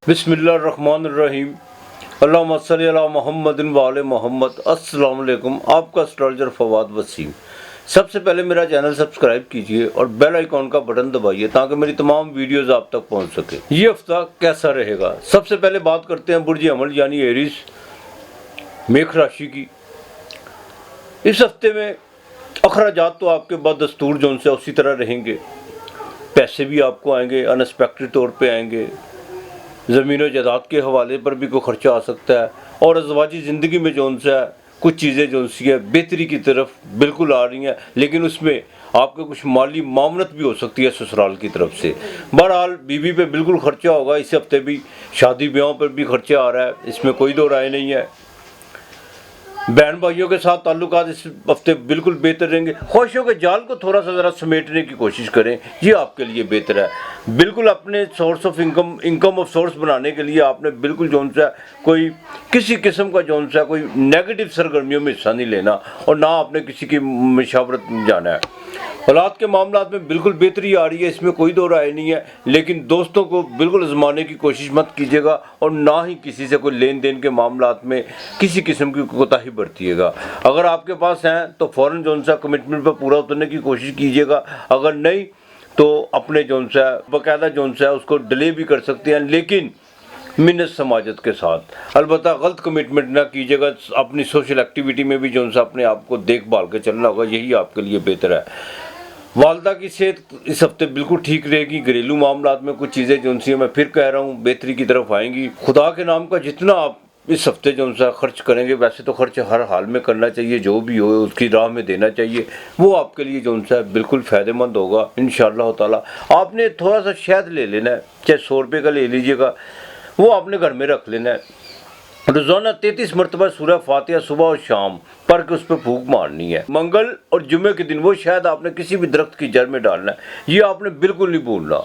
बिस्मिल्लाहिर्रहमानिर्रहीम। अल्लाहुम्मा सल्ली अला मुहम्मदिन व आले मोहम्मद। अस्सलाम वालेकुम। आपका एस्ट्रोलॉजर फवाद वसीम। सबसे पहले मेरा चैनल सब्सक्राइब कीजिए और बेल आइकॉन का बटन दबाइए ताकि मेरी तमाम वीडियोस आप तक पहुंच सके। ये हफ्ता कैसा रहेगा, सबसे पहले बात करते हैं बुर्ज अमल यानी एरीज मेष राशि की। इस हफ्ते में अखराजात तो आपके बदस्तूर जो उनसे उसी तरह रहेंगे। पैसे भी आपको आएंगे, अनएक्सपेक्टेड तौर पे आएंगे। ज़मीन और जायदाद के हवाले पर भी कोई ख़र्चा आ सकता है और अज़वाजी ज़िंदगी में जो उनसे कुछ चीज़ें जो उनसी है बेहतरी की तरफ बिल्कुल आ रही हैं, लेकिन उसमें आपको कुछ माली मामनत भी हो सकती है ससुराल की तरफ से। बहरहाल बीवी पे बिल्कुल ख़र्चा होगा। इस हफ्ते भी शादी ब्याहों पर भी ख़र्चा आ रहा है, इसमें कोई दो राय नहीं है। बहन भाइयों के साथ ताल्लुकात इस हफ्ते बिल्कुल बेहतर रहेंगे। ख्वाहिशों के जाल को थोड़ा सा ज़रा समेटने की कोशिश करें, ये आपके लिए बेहतर है। बिल्कुल अपने source of income of source बनाने के लिए आपने बिल्कुल जो सा कोई किसी किस्म का जो सा कोई नेगेटिव सरगर्मियों में हिस्सा नहीं लेना और ना आपने किसी की मशावरत में जाना है। औलाद के मामलात में बिल्कुल बेहतरी आ रही है, इसमें कोई दो राय नहीं है, लेकिन दोस्तों को बिल्कुल आजमाने की कोशिश मत कीजिएगा और ना ही किसी से कोई लेन देन के मामलात में किसी किस्म की कोताही बरतिएगा। अगर आपके पास हैं तो फ़ौरन जो सा कमिटमेंट पर पूरा उतरने की कोशिश कीजिएगा, अगर नहीं तो अपने जो सा बाकायदा जो सा उसको डिले भी कर सकते हैं, लेकिन मिन्नत समाजत के साथ। अलबत्ता गलत कमिटमेंट ना कीजिएगा। अपनी सोशल एक्टिविटी में भी जो सा अपने आप को देखभाल के चलना होगा, यही आपके लिए बेहतर है। वालदा की सेहत इस हफ्ते बिल्कुल ठीक रहेगी। घरेलू मामलात में कुछ चीज़ें जो सी मैं फिर कह रहा हूँ बेहतरी की तरफ आएंगी। खुदा के नाम का जितना आप इस हफ्ते जो सा खर्च करेंगे, वैसे तो खर्च हर हाल में करना चाहिए, जो भी हो उसकी राह में देना चाहिए, वो आपके लिए जो सा बिल्कुल फ़ायदेमंद होगा इंशाअल्लाह ताला। आपने थोड़ा सा शहद ले लेना है, चाहे 100 रुपये का ले लीजिएगा, वो आपने घर में रख लेना है। रोज़ाना 33 मरतबा सूरह फातिहा सुबह और शाम पढ़ के उस पर फूंक मारनी है। मंगल और जुमे के दिन वो शायद आपने किसी भी दरख्त की जड़ में डालना है, ये आपने बिल्कुल नहीं भूलना।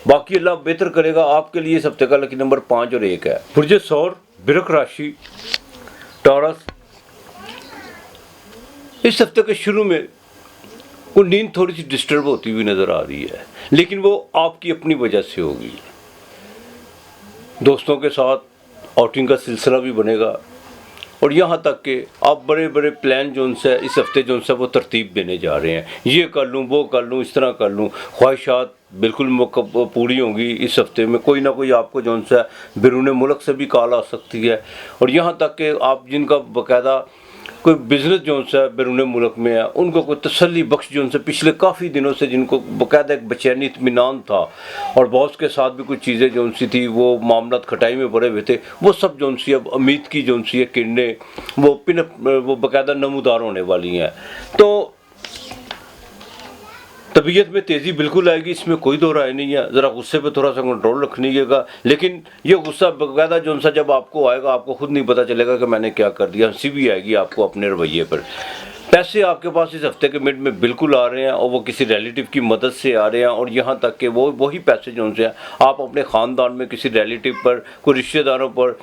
बाकी अल्लाह बेहतर करेगा। आपके लिए इस हफ्ते का लकी नंबर 5 और 1 है। बुर्ज सौर वृश्चिक राशि टॉरस। इस हफ्ते के शुरू में वो नींद थोड़ी सी डिस्टर्ब होती हुई नज़र आ रही है, लेकिन वो आपकी अपनी वजह से होगी। दोस्तों के साथ आउटिंग का सिलसिला भी बनेगा और यहाँ तक कि आप बड़े बड़े प्लान जो उनसे इस हफ्ते जो उनसे वो तरतीब देने जा रहे हैं। ये कर लूँ, वो कर लूँ, इस तरह कर लूँ। ख्वाहिशात बिल्कुल पूरी होंगी। इस हफ्ते में कोई ना कोई आपको जो उनसे बैरून मुल्क से भी कॉल आ सकती है और यहाँ तक कि आप जिनका बाकायदा कोई बिज़नेस जो सा बैरून मुल्क में है, उनको कोई तसल्ली बख्श जो उनसे पिछले काफ़ी दिनों से जिनको बाकायदा एक बेचैनी इत्मीनान था और बॉस के साथ भी कुछ चीज़ें जो उनसी थी, वो मामलात खटाई में पड़े हुए थे, वो सब जो उनसी अब उम्मीद की जो उनसी किरणें वो बाकायदा नमूदार होने वाली हैं। तो तबीयत में तेज़ी बिल्कुल आएगी, इसमें कोई दो राय नहीं है। ज़रा गुस्से पे थोड़ा सा कंट्रोल रखनीएगा, लेकिन ये गुस्सा बाकायदा जो सा जब आपको आएगा आपको खुद नहीं पता चलेगा कि मैंने क्या कर दिया। हंसी भी आएगी आपको अपने रवैये पर। पैसे आपके पास इस हफ्ते के मिड में बिल्कुल आ रहे हैं और वो किसी रिलेटिव की मदद से आ रहे हैं और यहाँ तक कि वही पैसे जो उनसे आप अपने ख़ानदान में किसी रिलेटिव पर, कोई रिश्तेदारों पर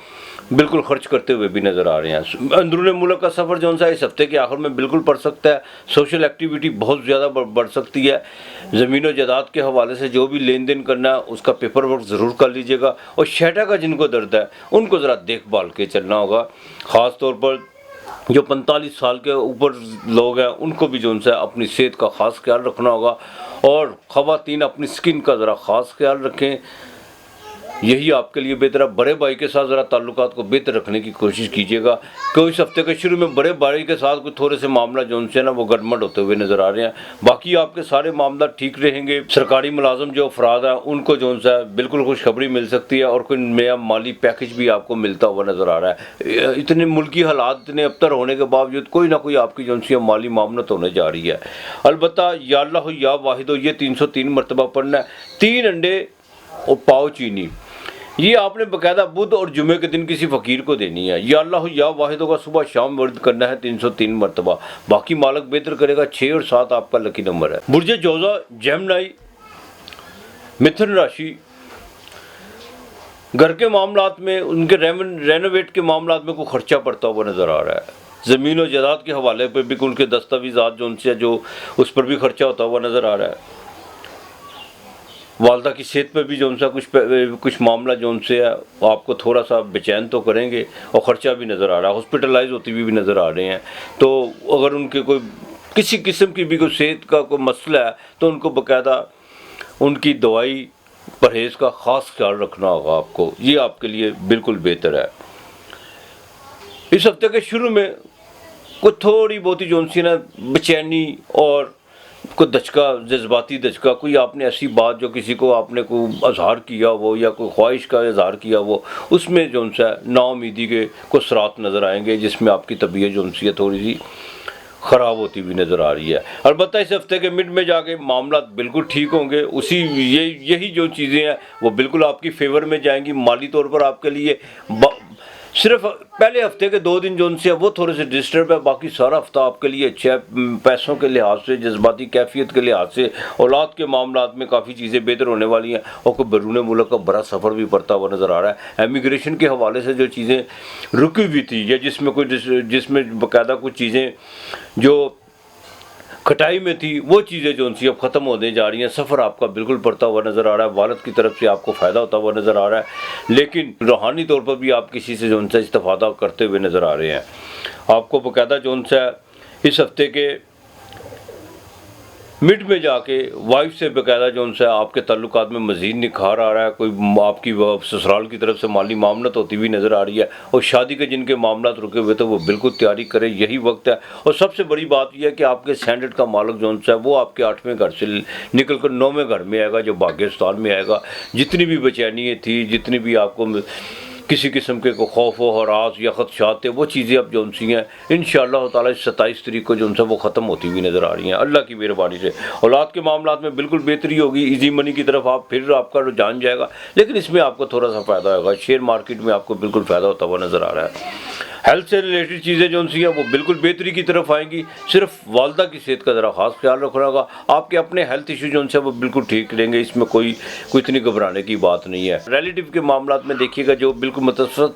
बिल्कुल खर्च करते हुए भी नज़र आ रहे हैं। अंदरूनी मुल्क का सफ़र जो सा इस हफ्ते के आखिर में बिल्कुल पड़ सकता है। सोशल एक्टिविटी बहुत ज़्यादा बढ़ सकती है। ज़मीन और जायदाद के हवाले से जो भी लेन देन करना है उसका पेपर वर्क ज़रूर कर लीजिएगा और शहटा का जिनको दर्द है उनको ज़रा देखभाल के चलना होगा। ख़ास तौर पर जो 45 साल के ऊपर लोग हैं उनको भी जो उनसे अपनी सेहत का ख़ास ख्याल रखना होगा और ख़वातीन अपनी स्किन का ज़रा ख़ास ख्याल रखें, यही आपके लिए बेहतर है। बड़े भाई के साथ ज़रा ताल्लुकात को बेहतर रखने की कोशिश कीजिएगा, क्योंकि इस हफ्ते के शुरू में बड़े भाई के साथ कुछ थोड़े से मामला जो उनसे ना वो गड़बड़ होते हुए नज़र आ रहे हैं। बाकी आपके सारे मामला ठीक रहेंगे। सरकारी मुलाजम जो अफराद हैं उनको जो उनसे बिल्कुल खुशखबरी मिल सकती है और कोई नया माली पैकेज भी आपको मिलता हुआ नज़र आ रहा है। इतने मुल्की हालात इतने अबतर होने के बावजूद कोई ना कोई आपकी जो उनसी माली मामनत होने जा रही है। अलबत्ता या अल्लाह या वाहिद, ये 303 मरतबा पढ़ना है। 3 अंडे और पाव चीनी ये आपने बाकायदा बुध और जुमे के दिन किसी फ़कीर को देनी है। या अल्लाह या वाहिद का सुबह शाम वर्द करना है 303 मरतबा। बाकी मालक बेहतर करेगा। 6 और 7 आपका लकी नंबर है। बुर्ज जोज़ा जेमिनी मिथुन राशि। घर के मामलात में उनके रेनोवेट के मामलात में कोई खर्चा पड़ता हुआ नज़र आ रहा है। ज़मीन और जायदाद के हवाले पर भी उनके दस्तावेज़ात जो उनसे जो उस पर भी खर्चा होता हुआ नज़र आ रहा है। वालदा की सेहत पे भी जो सा कुछ मामला जो से है आपको थोड़ा सा बेचैन तो करेंगे और ख़र्चा भी नज़र आ रहा है, हॉस्पिटलाइज होती भी नज़र आ रहे हैं। तो अगर उनके कोई किसी किस्म की भी कोई सेहत का कोई मसला है तो उनको बाकायदा उनकी दवाई परहेज़ का ख़ास ख्याल रखना होगा आपको, ये आपके लिए बिल्कुल बेहतर है। इस हफ्ते के शुरू में कुछ थोड़ी बहुत ही जो सी ना बेचैनी और कोई दचका, जज्बाती दचका, कोई आपने ऐसी बात जो किसी को आपने कोई अजहार किया वो या कोई ख्वाहिश का इजहार किया वो, उसमें जो सा नाउमीदी के कुछ असरात नज़र आएंगे जिसमें आपकी तबीयत जो सी है थोड़ी सी ख़राब होती हुई नज़र आ रही है। अलबत्ता इस हफ्ते के मिड में जाके मामला बिल्कुल ठीक होंगे, यही जो चीज़ें हैं वो बिल्कुल आपकी फेवर में जाएंगी। माली तौर पर आपके लिए सिर्फ पहले हफ्ते के 2 दिन जो उनसे वो थोड़े से डिस्टर्ब है, बाकी सारा हफ्ता आपके लिए अच्छा है। पैसों के लिहाज से, जज्बाती कैफियत के लिहाज से, औलाद के मामलात में काफ़ी चीज़ें बेहतर होने वाली हैं और कोई बैरून मुल्क का बड़ा सफ़र भी पड़ता हुआ नज़र आ रहा है। एमिग्रेशन के हवाले से जो चीज़ें रुकी हुई थी या जिसमें बाकायदा कुछ चीज़ें जो खटाई में थी वो चीज़ें जो उनसी अब ख़त्म होने जा रही हैं। सफ़र आपका बिल्कुल पड़ता हुआ नज़र आ रहा है, वालिद की तरफ से आपको फ़ायदा होता हुआ नज़र आ रहा है, लेकिन रूहानी तौर पर भी आप किसी से जो उनसे इस्तिफ़ादा करते हुए नज़र आ रहे हैं। आपको बाकायदा जो उनसे इस हफ्ते के मिड में जाके वाइफ से बाकायदा जो उनसे आपके ताल्लुकात में मज़ीद निखार आ रहा है। कोई आपकी ससुराल की तरफ से माली मामलत होती हुई नज़र आ रही है और शादी के जिनके मामलात रुके हुए थे वो बिल्कुल तैयारी करें, यही वक्त है। और सबसे बड़ी बात यह है कि आपके स्टैंडर्ड का मालिक जो उनसे है वो आपके 8वें घर से निकल कर 9वें घर में आएगा, जो भाग्यस्थान में आएगा। जितनी भी बेचैनी थी, जितनी भी आपको किसी किस्म के को खौफ व हरास या ख़दशात थे, वो चीज़ें अब जो उनसी हैं इंशाअल्लाह ताला 27 तारीख को जो उनसे वो ख़त्म होती हुई नज़र आ रही हैं अल्लाह की मेहरबानी से। औलाद के मामलात में बिल्कुल बेहतरी होगी, इजी मनी की तरफ आप फिर आपका रुझान जाएगा, लेकिन इसमें आपको थोड़ा सा फ़ायदा होगा। शेयर मार्केट में आपको बिल्कुल फ़ायदा होता हुआ नज़र आ रहा है। हेल्थ से रिलेटेड चीज़ें जो उनसी हैं वो बिल्कुल बेहतरी की तरफ आएंगी। सिर्फ वालदा की सेहत का ज़रा ख़ास ख्याल रखना होगा। आपके अपने हेल्थ इशू जो उनसे वो बिल्कुल ठीक लेंगे, इसमें कोई इतनी घबराने की बात नहीं है। रिलेटिव के मामलात में देखिएगा जो बिल्कुल मतसद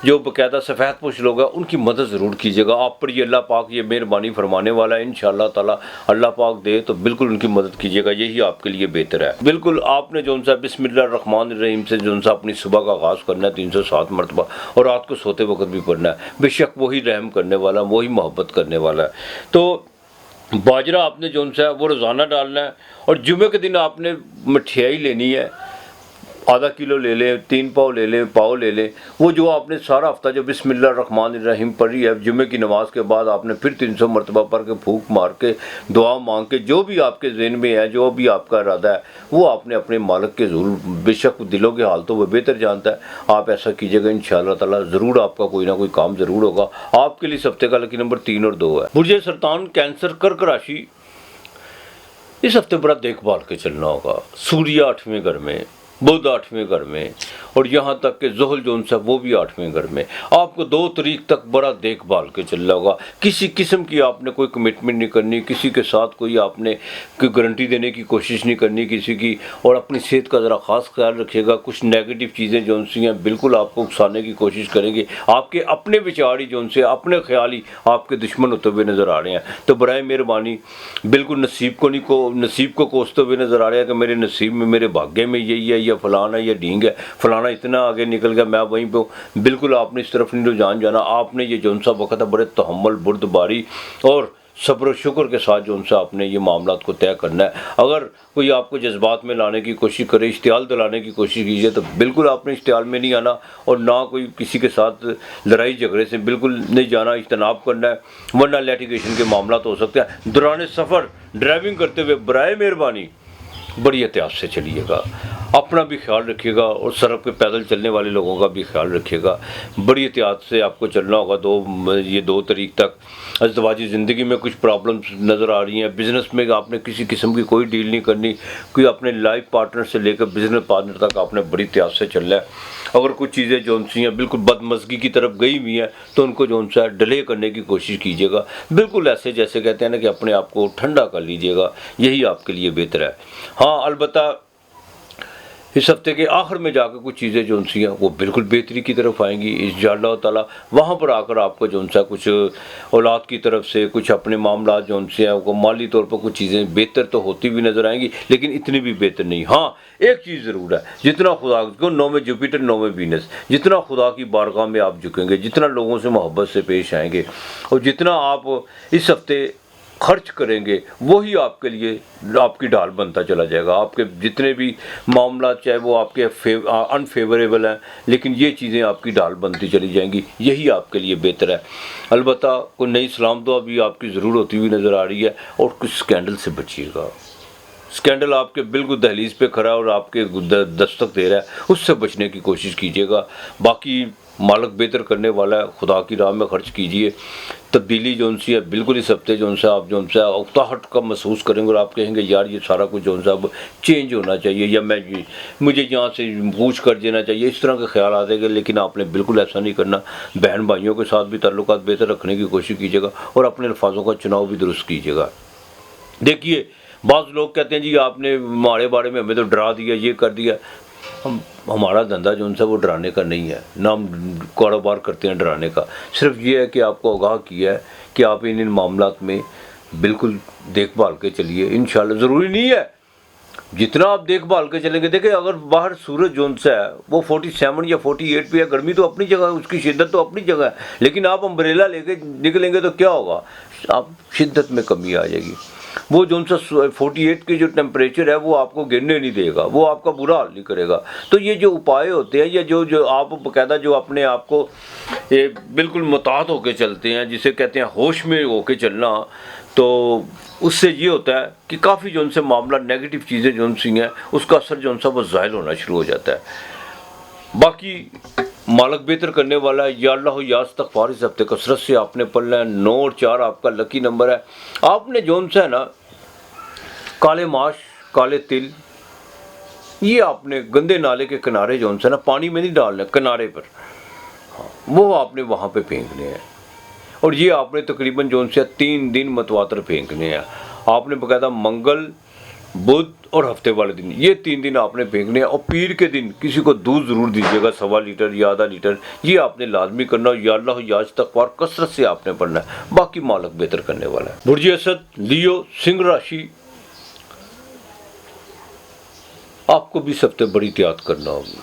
जो बाकायदा सफ़ेद पोश लोग हैं उनकी मदद ज़रूर कीजिएगा। आप पर ये अल्लाह पाक ये मेहरबानी फरमाने वाला है, इंशाअल्लाह ताला अल्लाह पाक दे तो बिल्कुल उनकी मदद कीजिएगा, यही आपके लिए बेहतर है। बिल्कुल आपने जो उनसा बिस्मिल्लाहिर्रहमानिर्रहीम से जो उनसा अपनी सुबह का आगाज़ करना है 307 मरतबा, और रात को सोते वक्त भी पढ़ना है। बेशक वही रहम करने वाला, वही मोहब्बत करने वाला है। तो बाजरा आपने जो उनसा है वो रोज़ाना डालना है और जुमे के दिन आपने मिठाई लेनी है, आधा किलो ले लें, 3 पाव ले लें, पाव ले लें। वो जो आपने सारा हफ्ता जो बिस्मिल्लाहिर्रहमानिर्रहीम पढ़ी है, जुमे की नमाज के बाद आपने फिर 300 मरतबा पढ़ के फूंक मार के दुआ मांग के जो भी आपके ज़हन में है, जो भी आपका इरादा है, वो आपने अपने मालिक के ज़रूर, बेशक दिलों के हाल तो वो बेहतर जानता है, आप ऐसा कीजिएगा। इंशाअल्लाह ताला ज़रूर आपका कोई ना कोई काम ज़रूर होगा। आपके लिए इस हफ्ते का लकी नंबर 3 और 2 है। बुर्जे सरतान, कैंसर, कर्क राशि, इस हफ्ते बड़ा देखभाल के चलना होगा। सूर्य 8वें घर में, बुध 8वें घर में और यहाँ तक कि ज़ुहल जोन सा वो भी 8वें घर में। आपको 2 तारीख तक बड़ा देखभाल के चलना होगा। किसी किस्म की आपने कोई कमिटमेंट नहीं करनी, किसी के साथ कोई आपने कोई गारंटी देने की कोशिश नहीं करनी किसी की, और अपनी सेहत का ज़रा ख़ास ख्याल रखिएगा। कुछ नेगेटिव चीज़ें जो सी हैं बिल्कुल आपको उकसाने की कोशिश करेंगे। आपके अपने विचार ही जो से अपने ख्याल ही आपके दुश्मन होते हुए नज़र आ रहे हैं। तो बराए मेहरबानी बिल्कुल नसीब को कोसते हुए नज़र आ रहे हैं कि मेरे नसीब में, मेरे भाग्य में यही है, या फलाना या ढींग है, फलाना इतना आगे निकल गया, मैं वहीं पे हूँ। बिल्कुल आपने इस तरफ नहीं रुझान जाना। आपने ये जौन सा वक्त है बड़े तहम्मुल, बुर्दबारी और सब्र शुक्र के साथ जो उनसे आपने ये मामला को तय करना है। अगर कोई आपको जज्बात में लाने की कोशिश करे, इश्तियाल दिलाने की कोशिश कीजिए, तो बिल्कुल आपने इश्तियाल में नहीं आना और ना कोई किसी के साथ लड़ाई झगड़े से बिल्कुल नहीं जाना, इज्तनाब करना है, वरना लिटिगेशन के मामला तो हो सकते हैं। दौरान सफ़र ड्राइविंग करते हुए बराए मेहरबानी बड़ी एहतियात से चलिएगा, अपना भी ख्याल रखिएगा और सड़क पे पैदल चलने वाले लोगों का भी ख्याल रखिएगा। बड़ी एहतियात से आपको चलना होगा। ये 2 तारीख तक अज़दवाजी ज़िंदगी में कुछ प्रॉब्लम्स नज़र आ रही हैं। बिज़नेस में आपने किसी किस्म की कोई डील नहीं करनी, कोई अपने लाइफ पार्टनर से लेकर बिज़नेस पार्टनर तक आपने बड़ी एहतियात से चलना है। अगर कुछ चीज़ें जो सी हैं बिल्कुल बदमज़गी की तरफ गई हुई हैं तो उनको जो सा डिले करने की कोशिश कीजिएगा। बिल्कुल ऐसे जैसे कहते हैं ना कि अपने आप को ठंडा कर लीजिएगा, यही आपके लिए बेहतर है। हाँ, अलबत्ता इस हफ्ते के आखिर में जाकर कुछ चीज़ें जो सी हैं वो बिल्कुल बेहतरी की तरफ आएंगी इंशाअल्लाह ताला। वहाँ पर आकर आपको जो सा कुछ औलाद की तरफ से कुछ अपने मामला जो से हैं वो माली तौर पर कुछ चीज़ें बेहतर तो होती भी नज़र आएंगी, लेकिन इतनी भी बेहतर नहीं। हाँ, एक चीज़ ज़रूर है, जितना खुदा को 9 में जुपिटर 9 में वीनस, जितना खुदा की बारगाह में आप झुकेंगे, जितना लोगों से मोहब्बत से पेश आएंगे और जितना आप इस हफ्ते खर्च करेंगे, वही आपके लिए आपकी ढाल बनता चला जाएगा। आपके जितने भी मामला चाहे वो आपके अनफेवरेबल हैं, लेकिन ये चीज़ें आपकी ढाल बनती चली जाएंगी, यही आपके लिए बेहतर है। अलबत्ता कोई नई सलाम दुआ भी आपकी ज़रूर होती हुई नज़र आ रही है। और कुछ स्कैंडल से बचिएगा। स्कैंडल आपके बिल्कुल दहलीज पे खड़ा और आपके दस्तक दे रहा है, उससे बचने की कोशिश कीजिएगा। बाकी मालिक बेहतर करने वाला है, खुदा की राह में खर्च कीजिए। तब्दीली जो सी है बिल्कुल इस हफ्ते जो सा आप जो सा उकताहट का महसूस करेंगे और आप कहेंगे यार ये सारा कुछ जो सा अब चेंज होना चाहिए, या मुझे यहाँ से पूछ कर देना चाहिए, इस तरह के ख्याल आ जाएंगे। लेकिन आपने बिल्कुल ऐसा नहीं करना। बहन भाइयों के साथ भी ताल्लुकात बेहतर रखने की कोशिश कीजिएगा और अपने अल्फाजों का चुनाव भी दुरुस्त कीजिएगा। देखिए, बाज़ लोग कहते हैं जी आपने हमारे बारे में हमें तो डरा दिया, ये कर दिया। हमारा धंधा जो उनसे वो डराने का नहीं है, ना हम कारोबार करते हैं डराने का। सिर्फ ये है कि आपको आगाह किया है कि आप इन मामलात में बिल्कुल देखभाल के चलिए। इंशाल्लाह ज़रूरी नहीं है जितना आप देखभाल के चलेंगे। देखिए, अगर बाहर सूरज जोन सा है वो 47 या 48 पे है, गर्मी तो अपनी जगह है, उसकी शिद्दत तो अपनी जगह है, लेकिन आप अम्ब्रेला लेके निकलेंगे तो क्या होगा, आप शिद्दत में कमी आ जाएगी। वो जो सा 48 की जो टेम्परेचर है वो आपको गिरने नहीं देगा, वो आपका बुरा हाल नहीं करेगा। तो ये जो उपाय होते हैं या जो आप बाकायदा जो अपने आप को बिल्कुल मुताहत होकर चलते हैं, जिसे कहते हैं होश में होकर चलना, तो उससे ये होता है कि काफ़ी जो उनसे मामला नेगेटिव चीज़ें जो सी हैं उसका असर जो सा वो ज़ाहिर होना शुरू हो जाता है। बाकी मालिक बेहतर करने वाला है। या अल्लाह या इस्तग़फ़ार इस हफ्ते कसरत से आपने पढ़ना है। 9 और 4 आपका लकी नंबर है। आपने जो सा है ना काले माश, काले तिल, ये आपने गंदे नाले के किनारे जो सा ना पानी में नहीं डालना, किनारे पर, हाँ, वो आपने वहाँ पे फेंकने हैं। और ये आपने तकरीबन जो से 3 दिन मतवातर फेंकने हैं। आपने बाकायदा मंगल, बुध और हफ्ते वाले दिन, ये 3 दिन आपने फेंकने हैं। और पीर के दिन किसी को दूध ज़रूर दीजिएगा, 1.25 लीटर या आधा लीटर, ये आपने लाजमी करना। या अल्लाह या इस्तग़फ़ार कसरत से आपने पढ़ना है। बाकी मालिक बेहतर करने वाला है। बुर्ज असद, लियो, सिंह राशि, आपको भी इस हफ्ते बड़ी एहतियात करना होगी।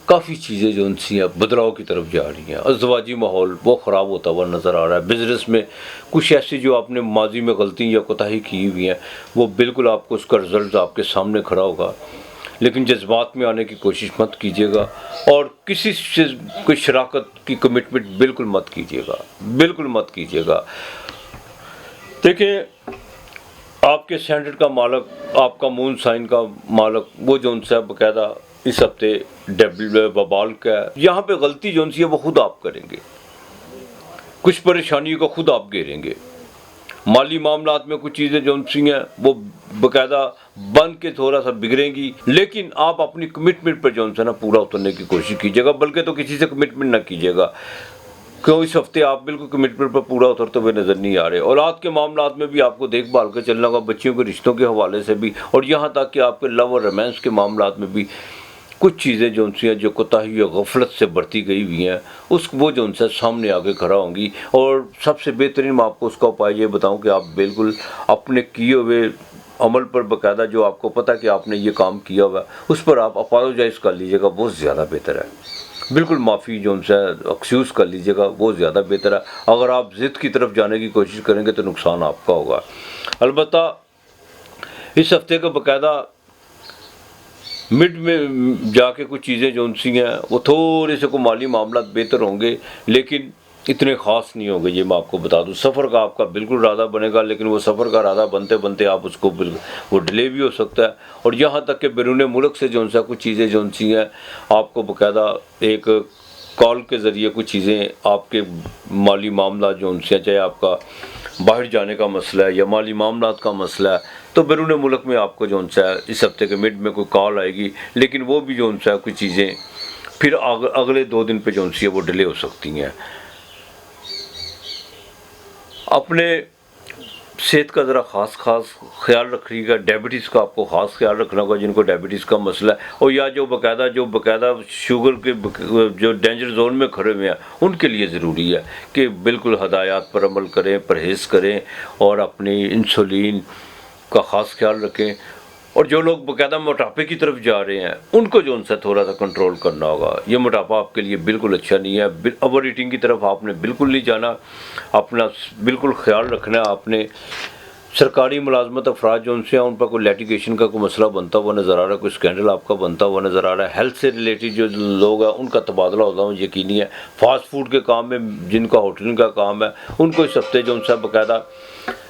काफ़ी चीज़ें जो सी हैं बदलाव की तरफ जा रही हैं। अज़वाजी माहौल वो ख़राब होता हुआ नज़र आ रहा है। बिज़नेस में कुछ ऐसी जो आपने माजी में गलती या कोताही की हुई हैं वो बिल्कुल आपको उसका रिज़ल्ट आपके सामने खड़ा होगा। लेकिन जज्बात में आने की कोशिश मत कीजिएगा और किसी से कोई शराकत की कमिटमेंट बिल्कुल मत कीजिएगा, बिल्कुल मत कीजिएगा। देखिए, आपके स्टैंडर्ड का मालिक, आपका मून साइन का मालिक, वो जो उनसे बाकायदा इस हफ्ते बबाल का है। यहाँ पे गलती जो सी है वो खुद आप करेंगे, कुछ परेशानियों को खुद आप घेरेंगे। माली मामलात में कुछ चीज़ें जो सी हैं वो बाकायदा बन के थोड़ा सा बिगड़ेंगी, लेकिन आप अपनी कमिटमेंट पर जो है ना पूरा उतरने की कोशिश कीजिएगा। बल्कि तो किसी से कमिटमेंट ना कीजिएगा, क्यों इस हफ्ते आप बिल्कुल कमिटमेंट पर पूरा उतरते हुए नज़र नहीं आ रहे। औलाद के मामलात में भी आपको देखभाल कर चलना होगा, बच्चियों के रिश्तों के हवाले से भी, और यहाँ तक कि आपके लव और रोमांस के मामलात में भी कुछ चीज़ें जो सी हैं जो कोताही या गफलत से बढ़ती गई हुई हैं उस वो जो उनसे सामने आके खड़ा होंगी। और सबसे बेहतरीन मैं आपको उसका उपाय ये बताऊं कि आप बिल्कुल अपने किए हुए अमल पर बाकायदा जो आपको पता कि आपने ये काम किया हुआ उस पर आप अपोलोजाइज़ कर लीजिएगा, बहुत ज़्यादा बेहतर है। बिल्कुल माफ़ी जो उनसे एक्सक्यूज़ कर लीजिएगा, बहुत ज़्यादा बेहतर है। अगर आप ज़िद की तरफ जाने की कोशिश करेंगे तो नुकसान आपका होगा। अलबत्ता इस हफ्ते का बाकायदा मिड में जाके कुछ चीज़ें जो सी हैं वो थोड़े से को माली मामला बेहतर होंगे, लेकिन इतने ख़ास नहीं होंगे। ये मैं आपको बता दूं, सफ़र का आपका बिल्कुल इरादा बनेगा, लेकिन वो सफ़र का इरादा बनते बनते आप उसको वो डिले भी हो सकता है। और यहाँ तक कि बैरून मुल्क से जो सा कुछ चीज़ें जो सी हैं आपको बाकायदा एक कॉल के ज़रिए कुछ चीज़ें आपके माली मामला जो से, चाहे आपका बाहर जाने का मसला है या माली मामलात का मसला है, तो बैरून मुल्क में आपको जो सा इस हफ्ते के मिड में कोई कॉल आएगी, लेकिन वो भी जो सा कुछ चीज़ें फिर अगले 2 दिन पे जो सी है वो डिले हो सकती हैं। अपने सेहत का ज़रा ख़ास ख्याल रखिएगा। डायबिटीज़ का आपको ख़ास ख्याल रखना होगा जिनको डायबिटीज़ का मसला है, और या जो बकायदा शुगर के जो डेंजर जोन में खड़े हुए हैं उनके लिए ज़रूरी है कि बिल्कुल हदायत पर अमल करें, परहेज़ करें और अपनी इंसुलिन का ख़ास ख्याल रखें। और जो लोग बाकायदा मोटापे की तरफ जा रहे हैं उनको जो उनसे थोड़ा सा कंट्रोल करना होगा। ये मोटापा आपके लिए बिल्कुल अच्छा नहीं है। ओवर ईटिंग की तरफ आपने बिल्कुल नहीं जाना, अपना बिल्कुल ख्याल रखना है आपने। सरकारी मुलाजमत अफराद जो उनसे उन पर कोई लिटिगेशन का कोई मसला बनता हुआ नज़र आ रहा है, कोई स्कैंडल आपका बनता हुआ नज़र आ रहा है, हेल्थ से रिलेटेड जो लोग हैं उनका तबादला होता है यकीनी है। फास्ट फूड के काम में जिनका होटलिंग का काम है उनको इस हफ्ते जो उनसे बाकायदा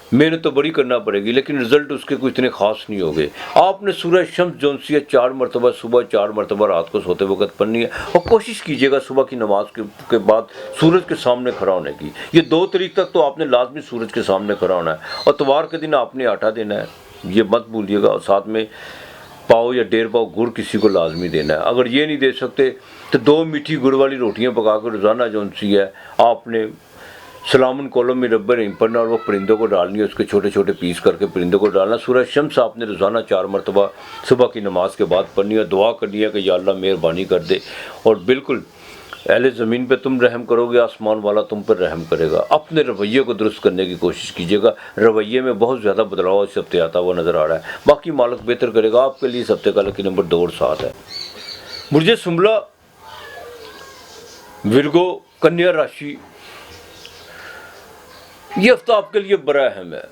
मेहनत तो बड़ी करना पड़ेगी, लेकिन रिजल्ट उसके कोई इतने खास नहीं होंगे। आपने सूरज शम्स जो सी है 4 मरतबा सुबह, 4 मरतबा रात को सोते वक्त पढ़नी है, और कोशिश कीजिएगा सुबह की नमाज के बाद सूरज के सामने खड़ा होने की। ये 2 तारीख तक तो आपने लाजमी सूरज के सामने खड़ा होना है, और इतवार के दिन आपने आटा देना है, ये मत भूलिएगा, और साथ में पाव या 1.5 पाव गुड़ किसी को लाजमी देना है। अगर ये नहीं दे सकते तो 2 मीठी गुड़ वाली रोटियाँ पका कर रोज़ाना जो सी है आपने सलामुन कौलम में रब्बे रहीम पढ़ना, और वो परिंदों को डालनी है, उसके छोटे छोटे पीस करके परिंदों को डालना। सूरज शम्स आपने रोज़ाना 4 मरतबा सुबह की नमाज के बाद पढ़नी है। दुआ करनी है कि या अल्लाह मेहरबानी कर दे, और बिल्कुल अहले ज़मीन पे तुम रहम करोगे, आसमान वाला तुम पर रहम करेगा। अपने रवैये को दुरुस्त करने की कोशिश कीजिएगा। रवैये में बहुत ज़्यादा बदलाव इस हफ्ते आता हुआ नज़र आ रहा है। बाकी मालिक बेहतर करेगा आपके लिए। इस हफ्ते का लकी नंबर 2 और 7 है। मुझे सुमला, विरगो, कन्या राशि, ये हफ्ता आपके लिए बड़ा अहम है।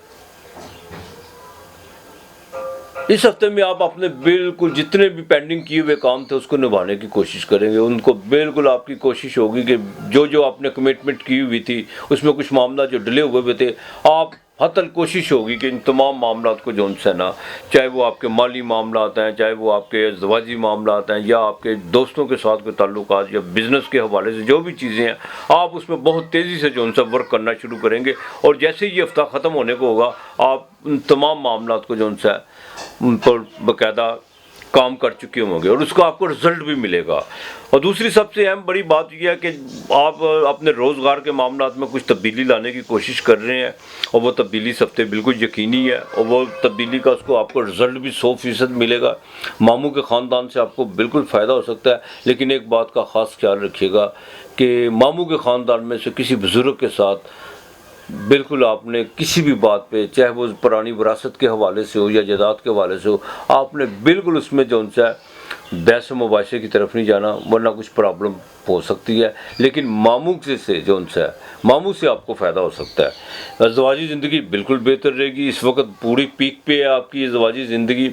इस हफ्ते में आप अपने बिल्कुल जितने भी पेंडिंग किए हुए काम थे उसको निभाने की कोशिश करेंगे। उनको बिल्कुल आपकी कोशिश होगी कि जो आपने कमिटमेंट की हुई थी उसमें कुछ मामला जो डिले हुए थे, आप हतल कोशिश होगी कि इन तमाम मामलात को जो उनसे ना, चाहे वो आपके माली मामलात हैं, चाहे वो आपके ज़वाजी मामलात हैं, या आपके दोस्तों के साथ कोई ताल्लुकात, या बिज़नेस के हवाले से जो भी चीज़ें हैं, आप उसमें बहुत तेज़ी से जो उनसे वर्क करना शुरू करेंगे। और जैसे ही ये हफ्ता ख़त्म होने को होगा आप उन तमाम मामलात को जो उनसे उन पर बाकायदा काम कर चुके होंगे, और उसका आपको रिजल्ट भी मिलेगा। और दूसरी सबसे अहम बड़ी बात यह है कि आप अपने रोज़गार के मामलात में कुछ तब्दीली लाने की कोशिश कर रहे हैं, और वो तब्दीली इस हफ्ते बिल्कुल यकीनी है, और वो तब्दीली का उसको आपको रिजल्ट भी 100% मिलेगा। मामू के ख़ानदान से आपको बिल्कुल फ़ायदा हो सकता है, लेकिन एक बात का ख़ास ख्याल रखिएगा कि मामू के ख़ानदान में से किसी बुज़ुर्ग के साथ बिल्कुल आपने किसी भी बात पे, चाहे वो पुरानी विरासत के हवाले से हो या जायदाद के हवाले से हो, आपने बिल्कुल उसमें जो उनसे बहस मुबाशे की तरफ नहीं जाना, वरना कुछ प्रॉब्लम हो सकती है। लेकिन मामू से जो उनसे मामू से आपको फ़ायदा हो सकता है। ज़वाजी ज़िंदगी बिल्कुल बेहतर रहेगी। इस वक्त पूरी पीक पे है आपकी ये ज़वाजी ज़िंदगी,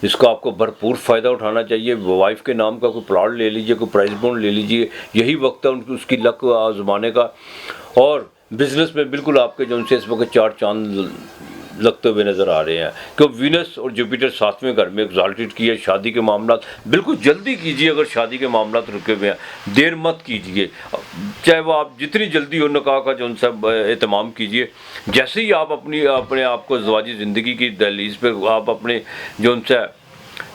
इसका आपको भरपूर फ़ायदा उठाना चाहिए। वाइफ के नाम का कोई प्लॉट ले लीजिए, कोई प्राइस बॉन्ड ले लीजिए, यही वक्त है उनकी उसकी लक आजमाने का। और बिज़नेस में बिल्कुल आपके जो उनसे इस वक्त 4 चांद लगते हुए नज़र आ रहे हैं, क्योंकि वीनस और जुपिटर 7वें घर में एग्जाल्टेड की है। शादी के मामला बिल्कुल जल्दी कीजिए, अगर शादी के मामला रुके हुए हैं देर मत कीजिए, चाहे वो आप जितनी जल्दी हो निकाह का जो उनसे एहतमाम कीजिए। जैसे ही आप अपने आप को ज़वाजी ज़िंदगी की दहलीज पे आप अपने जो उनसे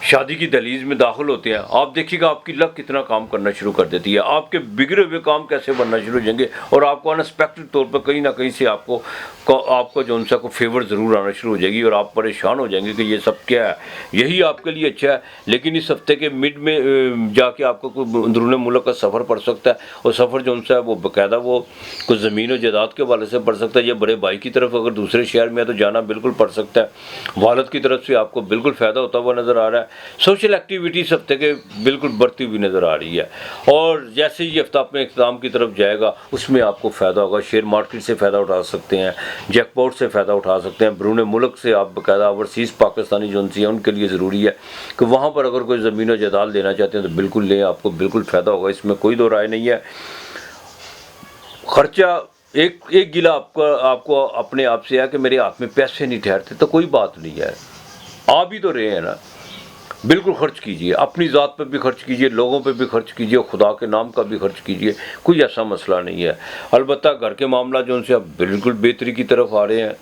शादी की दहलीज में दाखिल होते हैं, आप देखिएगा आपकी लक कितना काम करना शुरू कर देती है। आपके बिगड़े हुए काम कैसे बनना शुरू हो जाएंगे, और आपको अनएक्सपेक्टेड तौर पर कहीं ना कहीं से आपको जो उनसे को फेवर ज़रूर आना शुरू हो जाएगी, और आप परेशान हो जाएंगे कि ये सब क्या है। यही आपके लिए अच्छा है, लेकिन इस हफ्ते के मिड में जाके आपको कोई अंदरूनी मुल्क का सफ़र पड़ सकता है, और सफ़र जो उनसे है वो बाकायदा वो कुछ ज़मीन और जायदाद के हवाले से पड़ सकता है, या बड़े भाई की तरफ अगर दूसरे शहर में है तो जाना बिल्कुल पड़ सकता है। वालिद की तरफ से आपको बिल्कुल फ़ायदा होता हुआ नज़र आ रहा है। सोशल एक्टिविटी इस हफ्ते के बिल्कुल बढ़ती हुई नज़र आ रही है, और जैसे ही ये हफ्ता अपने इख्तिताम की तरफ जाएगा उसमें आपको फ़ायदा होगा। शेयर मार्केट से फ़ायदा उठा सकते हैं, जैकपॉट से फ़ायदा उठा सकते हैं। बैरून मुल्क से आप बाकायदा ओवरसीज़ पाकिस्तानी जो उनसी हैं उनके लिए ज़रूरी है कि वहाँ पर अगर कोई ज़मीन और जायदाद लेना चाहते हैं तो बिल्कुल लें, आपको बिल्कुल फ़ायदा होगा, इसमें कोई दो राय नहीं है। ख़र्चा एक गिला आपको अपने आप से है कि मेरे हाथ में पैसे नहीं ठहरते, तो कोई बात नहीं है, आ भी तो रहे हैं ना, बिल्कुल खर्च कीजिए, अपनी ज़ात पर भी खर्च कीजिए, लोगों पर भी खर्च कीजिए, खुदा के नाम का भी खर्च कीजिए, कोई ऐसा मसला नहीं है। अलबत्ता घर के मामला जो उनसे अब बिल्कुल बेहतरी की तरफ आ रहे हैं।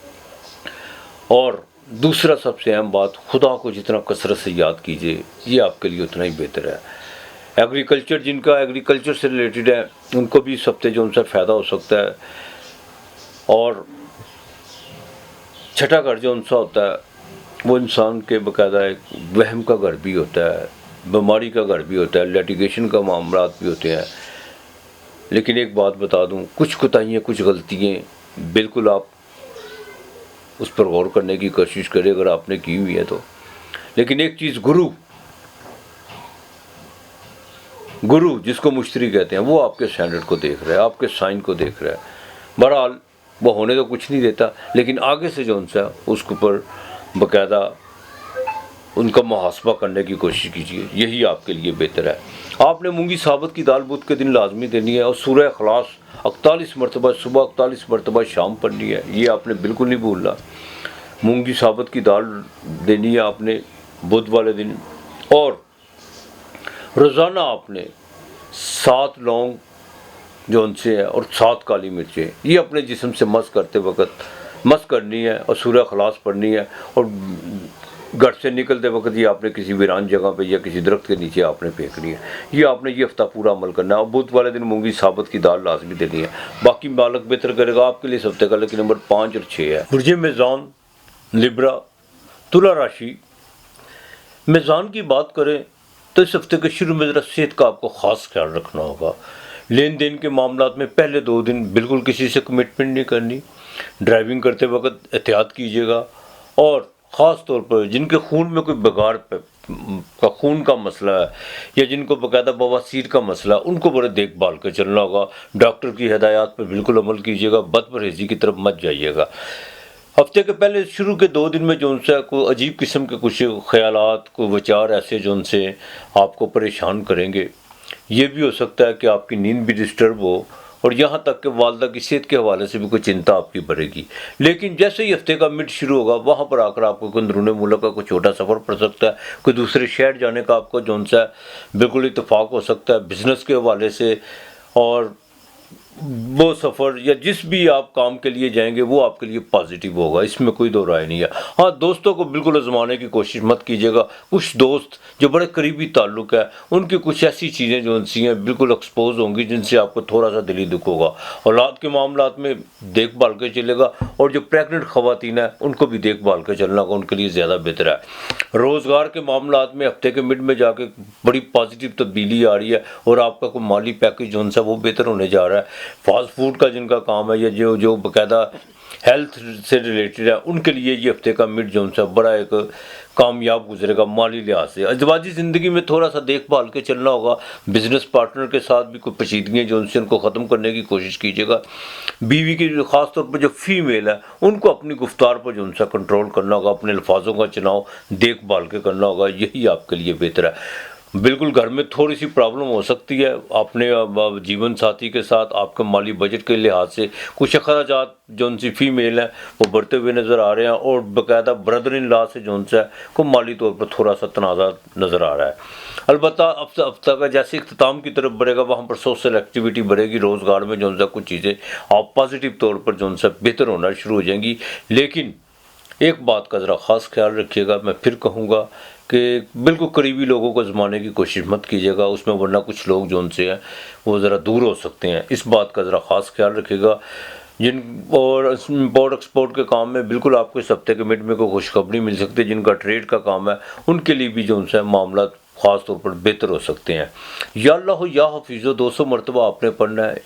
और दूसरा सबसे अहम बात, खुदा को जितना कसरत से याद कीजिए, ये आपके लिए उतना ही बेहतर है। एग्रीकल्चर जिनका एग्रीकल्चर से रिलेटेड है उनको भी इस हफ्ते जो उनसे फ़ायदा हो सकता है। और छठा घर जो उनसा होता है वो इंसान के बाकायदा एक वहम का घर भी होता है, बीमारी का घर भी होता है, लिटिगेशन का मामला भी होते हैं। लेकिन एक बात बता दूं, कुछ कोताहियाँ, कुछ गलतियाँ बिल्कुल आप उस पर गौर करने की कोशिश करें अगर आपने की हुई है तो। लेकिन एक चीज़, गुरु जिसको मुश्तरी कहते हैं, वो आपके स्टैंडर्ड को देख रहा है, आपके साइन को देख रहा है। बहरहाल वो होने तो कुछ नहीं देता, लेकिन आगे से जो उनसे उसके ऊपर बाकायदा उनका मुहासबा करने की कोशिश कीजिए, यही आपके लिए बेहतर है। आपने मूंगी साबत की दाल बुध के दिन लाजमी देनी है और सूरह इखलास 41 मरतबा सुबह, 41 मरतबा शाम पढ़नी है, ये आपने बिल्कुल नहीं भूलना। मूंगी साबत की दाल देनी है आपने बुध वाले दिन, और रोज़ाना आपने 7 लौंग जो उनसे है और 7 काली मिर्चें, ये अपने जिस्म से मस करते वक्त मस करनी है और सूरह इखलास पढ़नी है। और घर से निकलते वक्त ये आपने किसी वीरान जगह पे या किसी दरख्त के नीचे आपने फेंकनी है। ये आपने ये हफ्ता पूरा अमल करना है। और बुध वाले दिन मूंगी साबत की दाल लाजमी देनी है। बाकी मालक बेहतर करेगा आपके लिए इस हफ्ते का। लेकिन नंबर 5 और 6 है। बुर्ज मेज़ान, लिब्रा, तुला राशि। मेज़ान की बात करें तो इस हफ्ते के शुरू में ज़रा सेहत का आपको ख़ास ख्याल रखना होगा। लेन देन के मामला में पहले 2 दिन बिल्कुल किसी से कमिटमेंट नहीं करनी। ड्राइविंग करते वक्त एहतियात कीजिएगा। और ख़ास तौर पर जिनके खून में कोई बगार का खून का मसला है या जिनको बाकायदा बवासीर का मसला है, उनको बड़े देखभाल के चलना होगा। डॉक्टर की हिदायत पर बिल्कुल अमल कीजिएगा, बदपरहेज़ी की तरफ मत जाइएगा। हफ्ते के पहले शुरू के 2 दिन में जो उनसे कोई अजीब किस्म के कुछ ख्यालात, कोई विचार ऐसे जो उनसे आपको परेशान करेंगे। ये भी हो सकता है कि आपकी नींद भी डिस्टर्ब हो और यहाँ तक कि वालदा की सेहत के हवाले से भी कोई चिंता आपकी बढ़ेगी। लेकिन जैसे ही हफ्ते का मिड शुरू होगा, वहाँ पर आकर आपको कोई अंदरूनी मुल्क का कोई छोटा सफ़र पड़ सकता है, कोई दूसरे शहर जाने का आपको जो उनसे बिल्कुल इत्तेफाक हो सकता है बिज़नेस के हवाले से। और वो सफ़र या जिस भी आप काम के लिए जाएंगे वो आपके लिए पॉजिटिव होगा, इसमें कोई दो राय नहीं है। हाँ, दोस्तों को बिल्कुल आजमाने की कोशिश मत कीजिएगा। कुछ दोस्त जो बड़े करीबी ताल्लुक़ है, उनकी कुछ ऐसी चीज़ें जो उनसी हैं बिल्कुल एक्सपोज होंगी जिनसे आपको थोड़ा सा दिली दुख होगा। औलाद के मामला में देखभाल के चलेगा। और जो प्रेगनेंट ख़वातीन हैं उनको भी देखभाल के चलना होगा, उनके लिए ज़्यादा बेहतर है। रोज़गार के मामला में हफ्ते के मिड में जाके बड़ी पॉजिटिव तब्दीली आ रही है और आपका कोई माली पैकेज जो उनसा वो बेहतर होने जा रहा है। फास्ट फूड का जिनका काम है या जो बाकायदा हेल्थ से रिलेटेड है, उनके लिए ये हफ्ते का मिड जो उनसा बड़ा एक कामयाब गुजरेगा माली लिहाज से। अजवाजी ज़िंदगी में थोड़ा सा देखभाल के चलना होगा। बिज़नेस पार्टनर के साथ भी कोई पेचीदगियाँ जो उनसे उनको ख़त्म करने की कोशिश कीजिएगा। बीवी की ख़ास तौर पर जो फीमेल है उनको अपनी गुफ्तार पर जो उनसा कंट्रोल करना होगा, अपने अल्फाजों का चुनाव देखभाल के करना होगा, यही आपके लिए बेहतर है। बिल्कुल घर में थोड़ी सी प्रॉब्लम हो सकती है अपने जीवन साथी के साथ, आपके माली बजट के लिहाज से कुछ अखराजात जो उनसी फीमेल हैं वो बढ़ते हुए नज़र आ रहे हैं। और बाकायदा ब्रदर इन लॉ से जो उनसे को माली तौर पर थोड़ा सा तनाज़ा नज़र आ रहा है। अलबत्ता हफ्ता का जैसे इख्तिताम की तरफ बढ़ेगा वहाँ पर सोशल एक्टिविटी बढ़ेगी। रोज़गार में जो उनसे कुछ चीज़ें आप पॉजिटिव तौर पर जो उनसे बेहतर होना शुरू हो जाएंगी। लेकिन एक बात का ज़रा ख़ास ख्याल रखिएगा, मैं फिर कहूँगा कि बिल्कुल करीबी लोगों को आजमाने की कोशिश मत कीजिएगा उसमें, वरना कुछ लोग जो उनसे हैं वो ज़रा दूर हो सकते हैं। इस बात का ज़रा ख़ास ख्याल रखिएगा। जिन और इम्पोर्ट एक्सपोर्ट के काम में बिल्कुल आपको इस हफ्ते के मिड में कोई खुशखबरी मिल सकती है। जिनका ट्रेड का काम है उनके लिए भी जो उनसे मामला ख़ास तौर पर बेहतर हो सकते हैं। या अल्लाह या हफीज़ो 200 मरतबा आपने पढ़ना है।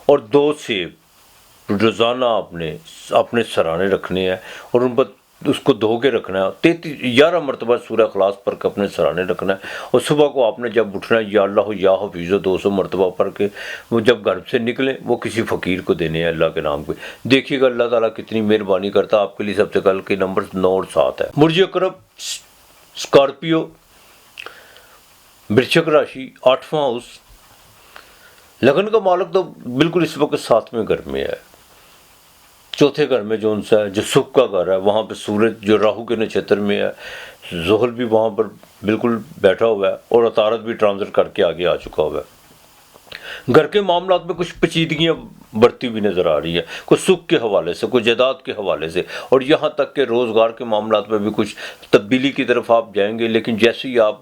और 2 सेब रोज़ाना आपने अपने सराहने रखने हैं और उन पर उसको धो के रखना है। 11 मरतबा सूरह इखलास पढ़ के अपने सराहने रखना है। और सुबह को आपने जब उठना है या अल्लाह या हफीज़ो 200 मरतबा पढ़ के वो जब घर से निकलें वो किसी फ़कीर को देने हैं अल्लाह के नाम पे। देखिएगा अल्लाह ताला कितनी मेहरबानी करता है आपके लिए। सबसे कल के नंबर 9 और 7 है। बुर्ज अकरब, स्कॉर्पियो, वृश्चिक राशि, 8वां हाउस। लगन का मालक तो बिल्कुल इस वक्त 7वें घर में है। चौथे घर में जो उनसा है जो सुख का घर है, वहाँ पे सूरज जो राहु के नक्षत्र में है, ज़ोहल भी वहाँ पर बिल्कुल बैठा हुआ है और अतारत भी ट्रांजिट करके आगे आ चुका हुआ है। घर के मामला में कुछ पेचीदगियाँ बढ़ती हुई नज़र आ रही है, कुछ सुख के हवाले से, कुछ जायदाद के हवाले से। और यहाँ तक के रोज़गार के मामला में भी कुछ तब्दीली की तरफ आप जाएंगे। लेकिन जैसे ही आप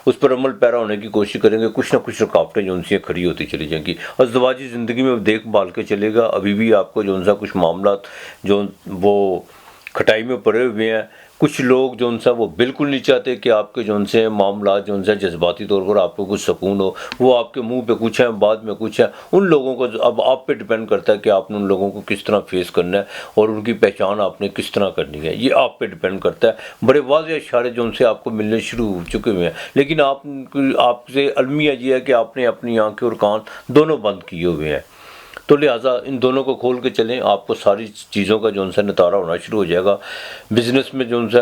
उस पर अमल पैरा होने की कोशिश करेंगे कुछ ना कुछ रुकावटें जो उनसे खड़ी होती चली जाएंगी। और ज़वाजी ज़िंदगी में देखभाल के चलेगा। अभी भी आपको जो उनसा कुछ मामला जो वो खटाई में पड़े हुए हैं। कुछ लोग जो उनसे वो बिल्कुल नहीं चाहते कि आपके जो उनसे मामला जो उनसे जज्बाती तौर पर आपको कुछ सुकून हो, वो आपके मुंह पे कुछ है बाद में कुछ है। उन लोगों को अब आप पे डिपेंड करता है कि आपने उन लोगों को किस तरह फेस करना है और उनकी पहचान आपने किस तरह करनी है, ये आप पे डिपेंड करता है। बड़े वाज़ेह इशारे जो उनसे आपको मिलने शुरू हो चुके हुए हैं, लेकिन आपसे अलमिया ये है कि आपने अपनी आंखें और कान दोनों बंद किए हुए हैं। तो लिहाजा इन दोनों को खोल के चलें, आपको सारी चीज़ों का जो उनसे नितारा होना शुरू हो जाएगा। बिज़नेस में जो उनसे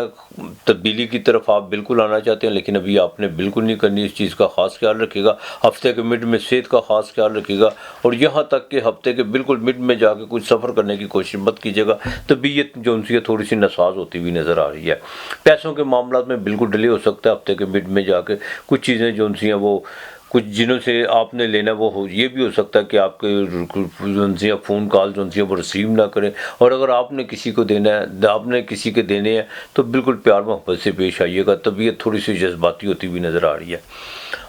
तब्दीली की तरफ आप बिल्कुल आना चाहते हैं, लेकिन अभी आपने बिल्कुल नहीं करनी, इस चीज़ का ख़ास ख्याल रखिएगा। हफ्ते के मिड में सेहत का ख़ास ख्याल रखिएगा, और यहाँ तक कि हफ्ते के बिल्कुल मिड में जाके कुछ सफ़र करने की कोशिश मत कीजिएगा। तबीयत जो उनकी थोड़ी सी नासाज होती हुई नज़र आ रही है। पैसों के मामला में बिल्कुल डिले हो सकता है हफ्ते के मिड में जाके। कुछ चीज़ें जो उनसी हैं वो कुछ जिनों से आपने लेना वो हो, ये भी हो सकता है कि आपके उनसे फ़ोन कॉल जो उनसे वो रिसीव ना करें। और अगर आपने किसी को देना है, आपने किसी के देने हैं, तो बिल्कुल प्यार मोहब्बत से पेश आइएगा। तबीयत थोड़ी सी जज्बाती होती हुई नज़र आ रही है।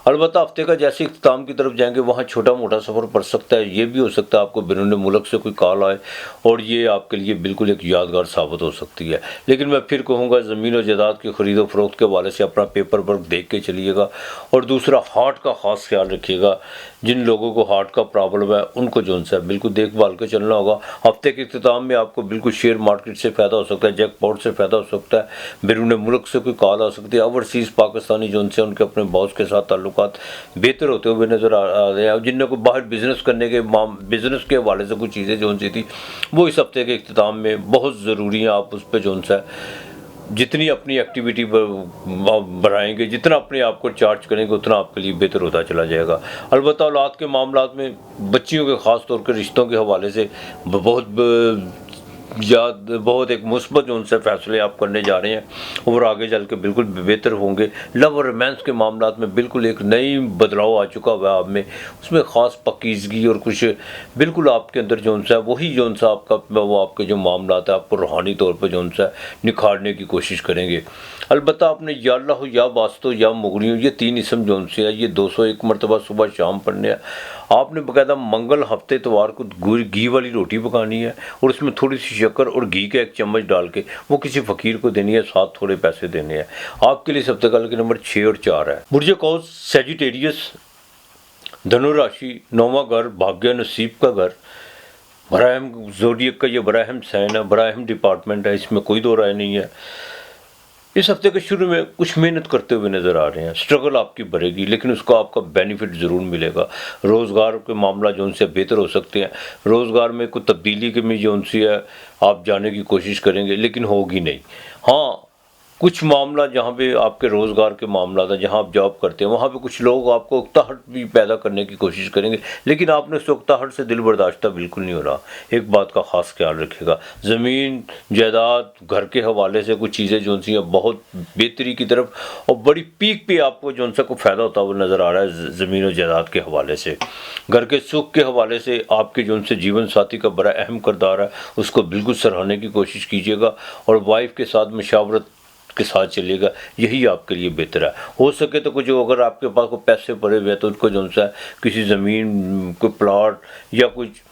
अलबत्ता हफ्ते का जैसे इख्तिताम की तरफ जाएंगे वहाँ छोटा मोटा सफ़र पड़ सकता है। ये भी हो सकता है आपको बैरून मुल्क से कोई कॉल आए और ये आपके लिए बिल्कुल एक यादगार साबित हो सकती है। लेकिन मैं फिर कहूँगा, ज़मीन और जायदाद की ख़रीद व फ़रोख्त के हवाले से अपना पेपर वर्क देख के चलिएगा। और दूसरा, हार्ट का ख़ास ख्याल रखिएगा। जिन लोगों को हार्ट का प्रॉब्लम है उनको जो है बिल्कुल देखभाल के चलना होगा। हफ्ते के इख्तिताम में आपको बिल्कुल शेयर मार्केट से फ़ायदा हो सकता है, जैकपॉट से फ़ायदा हो सकता है, बैरून मुल्क से कोई कॉल आ सकती है, ओवरसीज़ पाकिस्तानी जो उनसे उनके अपने बॉस के साथ ताल्लुकात बेहतर होते हुए नज़र आ रहे हैं। जिनने को बाहर बिज़नेस करने के बिज़नेस के हवाले से कुछ चीज़ें जो उनसी थी वो इस हफ्ते के इख्तिताम में बहुत ज़रूरी हैं। आप उस पर जो उनसे जितनी अपनी एक्टिविटी बढ़ाएंगे, जितना अपने आप को चार्ज करेंगे, उतना आपके लिए बेहतर होता चला जाएगा। अलबत्ता औलाद के मामलात में बच्चियों के ख़ास तौर पर रिश्तों के हवाले से बहुत एक मुस्बत जो उनसे फ़ैसले आप करने जा रहे हैं और आगे चल के बिल्कुल बेहतर होंगे। लव और रोमांस के मामलात में बिल्कुल एक नई बदलाव आ चुका हुआ है आप में, उसमें ख़ास पकीज़गी और कुछ बिल्कुल आपके अंदर जो उनसा वही जो उनसा आपका वो आपके जो मामलात है आपको रूहानी तौर पर जो उनसा निखारने की कोशिश करेंगे। अलबत्ता आपने या अल्लाह हो, या वास्तो, या मुगनी हो, ये तीन इसम जो उनसे है ये 201 मरतबा सुबह शाम पढ़ने हैं। आपने बाकायदा मंगल हफ्ते इतवार को घी वाली रोटी पकानी है और उसमें थोड़ी सी शक्कर और घी का 1 चम्मच डाल के वो किसी फ़कीर को देनी है, साथ थोड़े पैसे देने हैं। आपके लिए सप्ताह काल के नंबर 6 और 4 है। बुर्ज कौस सेजिटेरियस, धनु राशि, 9वां घर, भाग्य नसीब का घर, बड़ा अहम ज़ोडिएक का ये बड़ा अहम साइन है, बड़ा अहम डिपार्टमेंट है, इसमें कोई दो राय नहीं है। इस हफ्ते के शुरू में कुछ मेहनत करते हुए नज़र आ रहे हैं, स्ट्रगल आपकी बढ़ेगी, लेकिन उसका आपका बेनिफिट ज़रूर मिलेगा। रोज़गार के मामला जो उनसे बेहतर हो सकते हैं। रोज़गार में कोई तब्दीली की भी जो उनसी है आप जाने की कोशिश करेंगे, लेकिन होगी नहीं। हाँ, कुछ मामला जहाँ पे आपके रोज़गार के मामला था, जहाँ आप जॉब करते हैं, वहाँ पे कुछ लोग आपको उकताहट भी पैदा करने की कोशिश करेंगे, लेकिन आपने उस उकताहट से दिल बर्दाश्त बिल्कुल नहीं हो रहा। एक बात का ख़ास ख्याल रखिएगा, ज़मीन जायदाद घर के हवाले से कुछ चीज़ें जो उनसी बहुत बेहतरी की तरफ और बड़ी पीक पे आपको जो उनसे को फ़ायदा होता हुआ नज़र आ रहा है। ज़मीन और जायदाद के हवाले से, घर के सुख के हवाले से आपके जो उनसे जीवन साथी का बड़ा अहम किरदार है, उसको बिल्कुल सराहने की कोशिश कीजिएगा और वाइफ के साथ मशावरत के साथ चलिएगा, यही आपके लिए बेहतर है। हो सके तो कुछ अगर आपके पास कोई पैसे पड़े हुए हैं तो उनको जो उनसा किसी ज़मीन, कोई प्लॉट या कुछ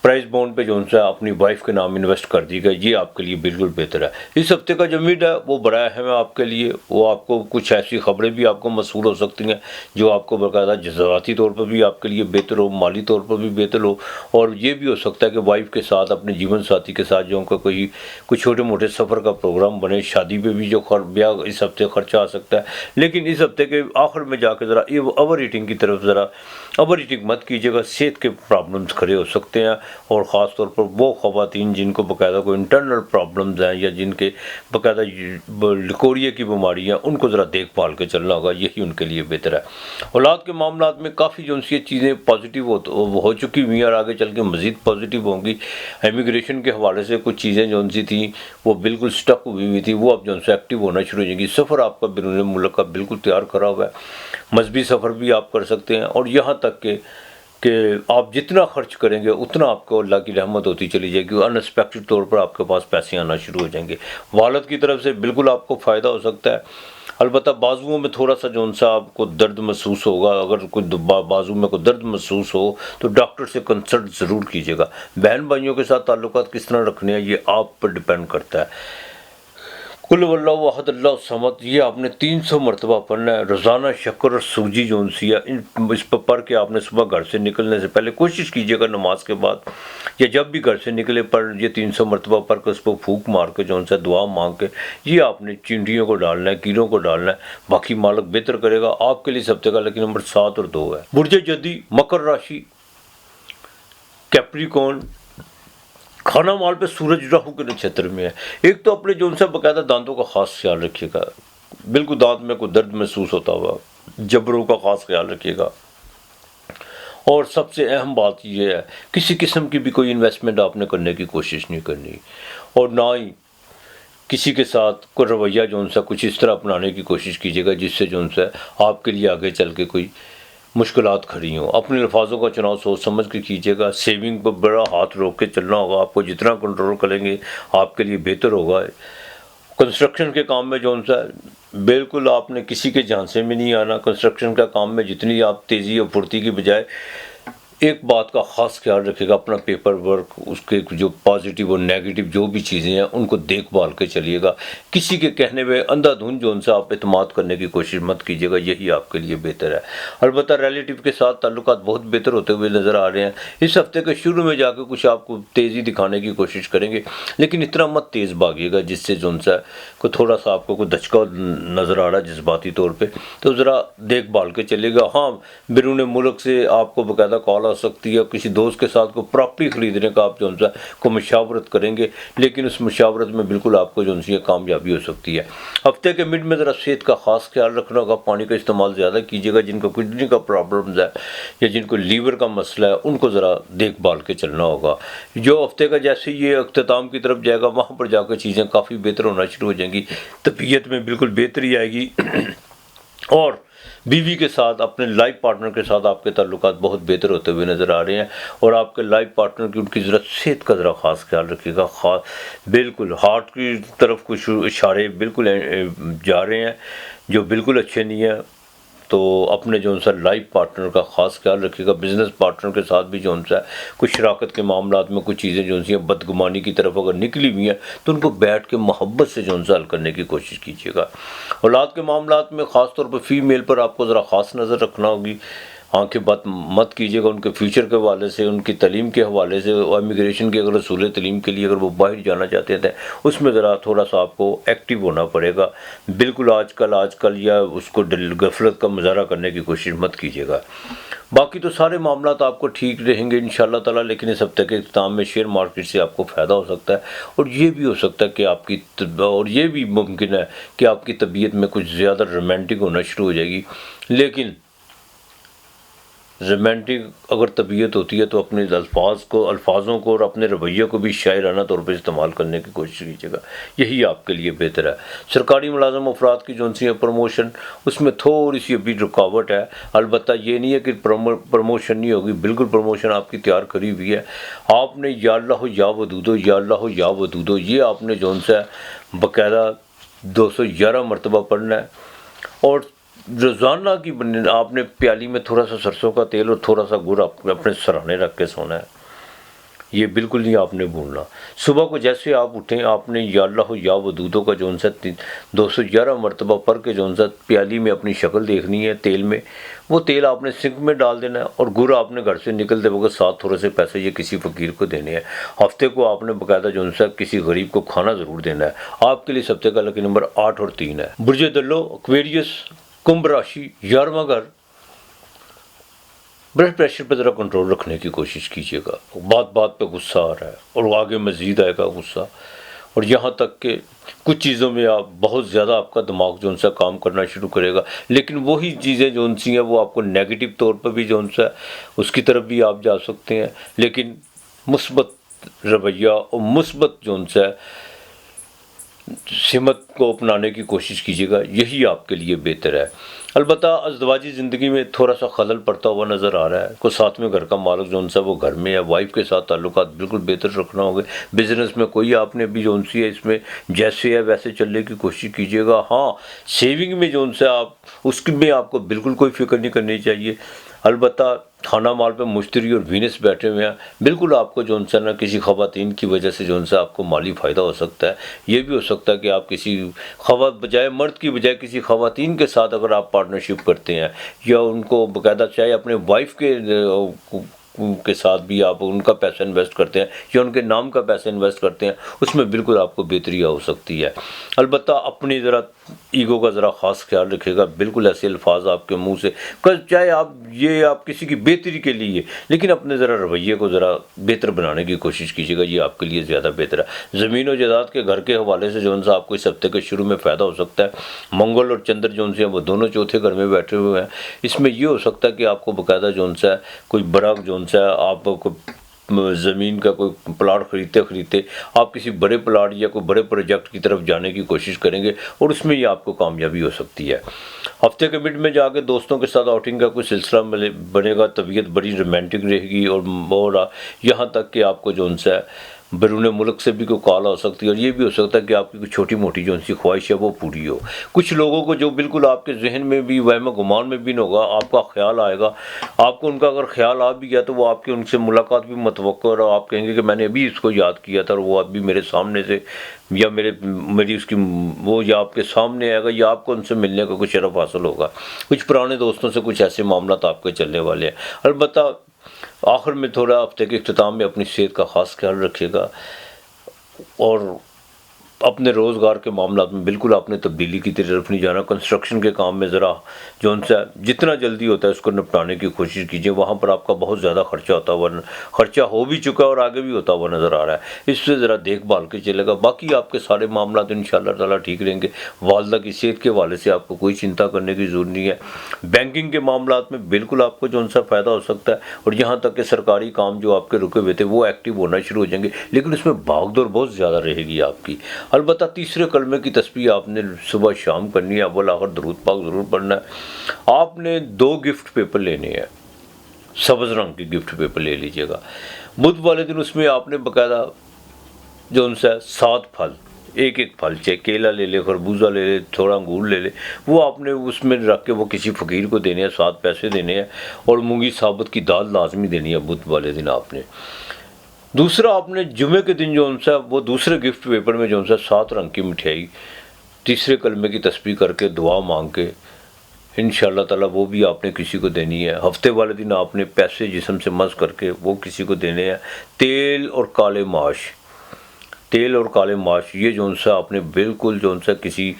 प्राइस बॉन्ड पे जो उनसे अपनी वाइफ के नाम इन्वेस्ट कर दी गई, ये आपके लिए बिल्कुल बेहतर है। इस हफ्ते का जो मिड है वो बड़ा अहम है आपके लिए। वो आपको कुछ ऐसी खबरें भी आपको मसूल हो सकती हैं जो आपको बाकायदा जज़बाती तौर पर भी आपके लिए बेहतर हो, माली तौर पर भी बेहतर हो। और ये भी हो सकता है कि वाइफ के साथ अपने जीवन साथी के साथ जो उनका कोई कुछ छोटे मोटे सफ़र का प्रोग्राम बने। शादी पे भी जो ब्याह इस हफ्ते खर्चा आ सकता है, लेकिन इस हफ्ते के आखिर में जाकर ज़रा ये ओवर ईटिंग की तरफ ज़रा ओवर ईटिंग मत कीजिएगा, सेहत के प्रॉब्लम्स खड़े हो सकते हैं। और ख़ास तौर पर वो ख़वातीन जिनको बाकायदा कोई इंटरनल प्रॉब्लम्स हैं या जिनके बाकायदा लिकोरिया की बीमारियाँ, उनको ज़रा देखभाल के चलना होगा, यही उनके लिए बेहतर है। औलाद के मामलात में काफ़ी जो उनसी चीज़ें पॉजिटिव हो चुकी हुई हैं और आगे चल के मज़ीद पॉजिटिव होंगी। इमिग्रेशन के हवाले से कुछ चीज़ें जो उनसी थी वो बिल्कुल स्टक हुई थी, वो अब जो उनसे एक्टिव होना शुरू हो जाएगी। सफ़र आपका बैरून मुल्क का बिल्कुल तैयार करा हुआ है, मजहबी सफ़र भी आप कर सकते हैं। और यहाँ तक कि आप जितना खर्च करेंगे उतना आपको अल्लाह की रहमत होती चली जाएगी, अनएक्सपेक्टेड तौर पर आपके पास पैसे आना शुरू हो जाएंगे। वालिद की तरफ से बिल्कुल आपको फ़ायदा हो सकता है। अलबत्ता बाजुओं में थोड़ा सा जो सा आपको दर्द महसूस होगा, अगर कोई बाजू में कोई दर्द महसूस हो तो डॉक्टर से कंसल्ट ज़रूर कीजिएगा। बहन भाइयों के साथ ताल्लुकात किस तरह रखने हैं ये आप पर डिपेंड करता है। कुल वल्लाहु अहद अल्लाहु समद, ये आपने 300 मरतबा पढ़ना है रोज़ाना। शक्कर और सूजी जो सी है इस पर पढ़ के आपने सुबह घर से निकलने से पहले कोशिश कीजिएगा नमाज के बाद या जब भी घर से निकले पर ये 300 मरतबा पढ़ के उस पर फूक मार के जो सा दुआ मांग के ये आपने चिंटियों को डालना है, कीड़ों को डालना है। बाकी मालिक बेहतर करेगा आपके लिए। सब जगह लेकिन नंबर 7 और 2 है। बुर्ज जदी, मकर राशि, कैप्रिकॉर्न, खाना माल पे सूरज राहु के नक्षत्र में है। एक तो अपने जो सा बकायदा दांतों का खास ख्याल रखिएगा, बिल्कुल दांत में कोई दर्द महसूस होता हुआ जबड़ों का खास ख्याल रखिएगा। और सबसे अहम बात यह है किसी किस्म की भी कोई इन्वेस्टमेंट आपने करने की कोशिश नहीं करनी और ना ही किसी के साथ कोई रवैया जो सा कुछ इस तरह अपनाने की कोशिश कीजिएगा जिससे जो सा आपके लिए आगे चल के कोई मुश्किलात खड़ी हों। अपने अल्फाजों का चुनाव सोच समझ के कीजिएगा। सेविंग पर बड़ा हाथ रोक के चलना होगा आपको। जितना कंट्रोल करेंगे आपके लिए बेहतर होगा। कंस्ट्रक्शन के काम में जो सा बिल्कुल आपने किसी के झांसे में नहीं आना। कंस्ट्रक्शन का काम में जितनी आप तेज़ी और फुर्ती की बजाय एक बात का ख़ास ख्याल रखिएगा, अपना पेपर वर्क, उसके जो पॉजिटिव और नेगेटिव जो भी चीज़ें हैं उनको देखभाल के चलिएगा। किसी के कहने में अंधाधुंध जो उनसे आप एतमाद करने की कोशिश मत कीजिएगा, यही आपके लिए बेहतर है। अलबत्ता रिलेटिव के साथ ताल्लुकात बहुत बेहतर होते हुए नज़र आ रहे हैं। इस हफ्ते के शुरू में जाकर कुछ आपको तेज़ी दिखाने की कोशिश करेंगे, लेकिन इतना मत तेज़ भागिएगा जिससे जो उनसे कोई थोड़ा सा आपको कोई धचका नज़र आ रहा है जज्बाती तौर पर, तो ज़रा देखभाल के चलिएगा। हाँ, बैरून मुल्क से आपको बाकायदा कॉल आ सकती है। किसी दोस्त के साथ को प्रॉपर्टी खरीदने का आप जो है को मशावरत करेंगे, लेकिन उस मशावरत में बिल्कुल आपको जो है कामयाबी हो सकती है। हफ्ते के मिड में ज़रा सेहत का खास ख्याल रखना होगा। पानी का इस्तेमाल ज़्यादा कीजिएगा। जिनको किडनी का प्रॉब्लम्स है या जिनको लीवर का मसला है उनको ज़रा देखभाल के चलना होगा। जो हफ्ते का जैसे ये अख्ताम की तरफ जाएगा वहाँ पर जाकर चीज़ें काफ़ी बेहतर होना शुरू हो जाएंगी। तबीयत में बिल्कुल बेहतरी आएगी और बीवी के साथ, अपने लाइफ पार्टनर के साथ आपके ताल्लुकात बहुत बेहतर होते हुए नज़र आ रहे हैं। और आपके लाइफ पार्टनर की उनकी ज़रा सेहत का ज़रा ख़ास ख्याल रखिएगा। बिल्कुल हार्ट की तरफ कुछ इशारे बिल्कुल जा रहे हैं जो बिल्कुल अच्छे नहीं है। तो अपने जो सा लाइफ पार्टनर का ख़ास ख्याल रखिएगा। बिज़नेस पार्टनर के साथ भी जो सा कुछ शराकत के मामलात में कुछ चीज़ें जो सी बदगुमानी की तरफ अगर निकली हुई हैं तो उनको बैठ के मोहब्बत से जो सा हल करने की कोशिश कीजिएगा। औलाद के मामलात में ख़ास तौर पर फ़ीमेल पर आपको ज़रा ख़ास नज़र रखना होगी। आंखें बात मत कीजिएगा उनके फ्यूचर के हवाले से, उनकी तलीम के हवाले से। और इमिग्रेशन की अगर रसूल तलीम के लिए अगर वो बाहर जाना चाहते थे उसमें ज़रा थोड़ा सा आपको एक्टिव होना पड़ेगा। बिल्कुल आजकल या उसको गफलत का मुजाहरा करने की कोशिश मत कीजिएगा। बाकी तो सारे मामला तो आपको ठीक रहेंगे इंशाल्लाह ताला। लेकिन इस हफ्ते के इख्तिताम में शेयर मार्केट से आपको फ़ायदा हो सकता है और ये भी हो सकता है कि और ये भी मुमकिन है कि आपकी तबीयत में कुछ ज़्यादा रोमांटिक होना शुरू हो जाएगी। लेकिन रोमांटिक अगर तबीयत होती है तो अपने अल्फाजों को और अपने रवैये को भी शायराना तौर पर इस्तेमाल करने की कोशिश कीजिएगा, यही आपके लिए बेहतर है। सरकारी मुलाजम अफराद की जो सी है प्रमोशन, उसमें थोड़ी सी अभी रुकावट है। अलबत्ता ये नहीं है कि प्रमोशन नहीं होगी, बिल्कुल प्रमोशन आपकी तैयार करी हुई है। आपने या अल्लाह या वदूदो, या अल्लाह या वदूदो, ये आपने जो सा बाकायदा 211 मरतबा पढ़ना है। और रोज़ाना की आपने प्याली में थोड़ा सा सरसों का तेल और थोड़ा सा गुड़ अपने सराहने रख के सोना है। ये बिल्कुल नहीं आपने भूलना। सुबह को जैसे आप उठें आपने या अल्लाह या वदूदो का जो सा 211 मरतबा पढ़ के जो सा प्याली में अपनी शक्ल देखनी है तेल में। वो तेल आपने सिंक में डाल देना है और गुड़ आपने घर से निकलते वक्त साथ थोड़े से पैसे ये किसी फ़कीर को देने हैं। हफ्ते को आपने बाकायदा जो सा किसी गरीब को खाना ज़रूर देना है। आपके लिए हफ्ते का लकी नंबर 8 और 3 है। बुर्ज दल्लो, एक्वेरियस, कुंभ राशि, 11वां घर। ब्लड प्रेशर पर ज़रा कंट्रोल रखने की कोशिश कीजिएगा। बात बात पे गुस्सा आ रहा है और आगे मज़ीद आएगा गुस्सा। और यहाँ तक कि कुछ चीज़ों में आप बहुत ज़्यादा आपका दिमाग जो सा काम करना शुरू करेगा। लेकिन वही चीज़ें जो सी हैं वो आपको नेगेटिव तौर पर भी जो सा उसकी तरफ भी आप जा सकते हैं। लेकिन मुस्बत रवैया और मुस्बत जो सा सिमत को अपनाने की कोशिश कीजिएगा, यही आपके लिए बेहतर है। अलबत्ता अज़दवाजी ज़िंदगी में थोड़ा सा खलल पड़ता हुआ नज़र आ रहा है। को साथ में घर का मालिक जो सा वो घर में है, वाइफ के साथ ताल्लुकात बिल्कुल बेहतर रखना होगा। बिज़नेस में कोई आपने भी जो सी है इसमें जैसे है वैसे चलने की कोशिश कीजिएगा। हाँ, सेविंग में जो सा आप उसकी में आपको बिल्कुल कोई फ़िक्र नहीं करनी चाहिए। अलबत्ता खाना माल पे मुश्तरी और वीनस बैठे हुए हैं, बिल्कुल आपको जो सा ना किसी ख़वातीन की वजह से जो सा आपको माली फ़ायदा हो सकता है। ये भी हो सकता है कि आप किसी बजाय मर्द की बजाय किसी ख़वातीन के साथ अगर आप पार्टनरशिप करते हैं या उनको बाकायदा चाहे अपने वाइफ के साथ भी आप उनका पैसा इन्वेस्ट करते हैं या उनके नाम का पैसा इन्वेस्ट करते हैं, उसमें बिल्कुल आपको बेहतरी हो सकती है। अलबत्ता अपनी ज़रा ईगो का ज़रा ख़ास ख्याल रखिएगा। बिल्कुल ऐसे अल्फाज आपके मुंह से चाहे आप किसी की बेहतरी के लिए, लेकिन अपने ज़रा रवैये को ज़रा बेहतर बनाने की कोशिश कीजिएगा, ये आपके लिए ज़्यादा बेहतर है। ज़मीन और जायदाद के घर के हवाले से जो सा आपको इस हफ्ते के शुरू में फ़ायदा हो सकता है। मंगल और चंद्र जो से वो दोनों चौथे घर में बैठे हुए हैं। इसमें ये हो सकता है कि आपको बाकायदा जो सा कोई बड़ा जो सा आपको ज़मीन का कोई प्लाट खरीदते आप किसी बड़े प्लाट या कोई बड़े प्रोजेक्ट की तरफ जाने की कोशिश करेंगे और उसमें ही आपको कामयाबी हो सकती है। हफ्ते के मिड में जाके दोस्तों के साथ आउटिंग का कोई सिलसिला बनेगा, तबीयत बड़ी रोमांटिक रहेगी और यहाँ तक कि आपको जो सा बैरून मुल्क से भी कोई कॉल हो सकती है और ये भी हो सकता है कि आपकी कोई छोटी मोटी जो सी ख्वाहिश है वो पूरी हो। कुछ लोगों को जो बिल्कुल आपके जहन में भी वहम गुमान में भी नहीं होगा, आपका ख्याल आएगा। आपको उनका अगर ख्याल आ भी गया तो वो आपकी उनसे मुलाकात भी मतवक्को और आप कहेंगे कि मैंने अभी इसको याद किया था और वो अभी मेरे सामने से या मेरी उसकी वो या आपके सामने आएगा या आपको उनसे मिलने का कुछ शरफ हासिल होगा। कुछ पुराने दोस्तों से कुछ ऐसे मामला आपके चलने वाले हैं। अलबत्ता आखिर में थोड़ा हफ्ते के इख्तिताम में अपनी सेहत का ख़ास ख्याल रखिएगा और अपने रोज़गार के मामला में बिल्कुल आपने तब्दीली की तरफ नहीं जाना। कंस्ट्रक्शन के काम में ज़रा जो सा जितना जल्दी होता है उसको निपटाने की कोशिश कीजिए। वहाँ पर आपका बहुत ज़्यादा खर्चा हो भी चुका है और आगे भी होता हुआ नज़र आ रहा है। इससे ज़रा देखभाल के चलेगा। बाकी आपके सारे मामला तो इंशाअल्लाह ताला ठीक रहेंगे। वालदा की सेहत के हवाले से आपको कोई चिंता करने की ज़रूरत नहीं है। बैंकिंग के मामला में बिल्कुल आपको जो सा फ़ायदा हो सकता है और यहाँ तक कि सरकारी काम जो आपके रुके हुए थे वो एक्टिव होना शुरू हो जाएंगे, लेकिन उसमें भागदौड़ बहुत ज़्यादा रहेगी आपकी। अलबत्ता तीसरे कलमे की तस्बीह आपने सुबह शाम करनी है, अव्वल आखिर दरूद पाक ज़रूर पढ़ना है। आपने 2 गिफ्ट पेपर लेने हैं, सब्ज़ रंग के गिफ्ट पेपर ले लीजिएगा। बुध वाले दिन उसमें आपने बाकायदा जो उनसे 7 फल, एक फल चाहे केला ले ले, खरबूजा ले ले, थोड़ा अंगूर ले ले, वो आपने उसमें रख के वो किसी फ़कीर को देने हैं, 7 पैसे देने हैं और मूंगी साबुत की दाल लाजमी देनी है बुध वाले दिन आपने। दूसरा आपने जुमे के दिन जो सा वो दूसरे गिफ्ट पेपर में जो सा 7 रंग की मिठाई तीसरे कलमे की तस्बीह करके दुआ मांग के इंशाअल्लाह ताला वो भी आपने किसी को देनी है। हफ्ते वाले दिन आपने पैसे जिस्म से मस करके वो किसी को देने हैं। तेल और काले माश ये जो सा आपने बिल्कुल जो सा किसी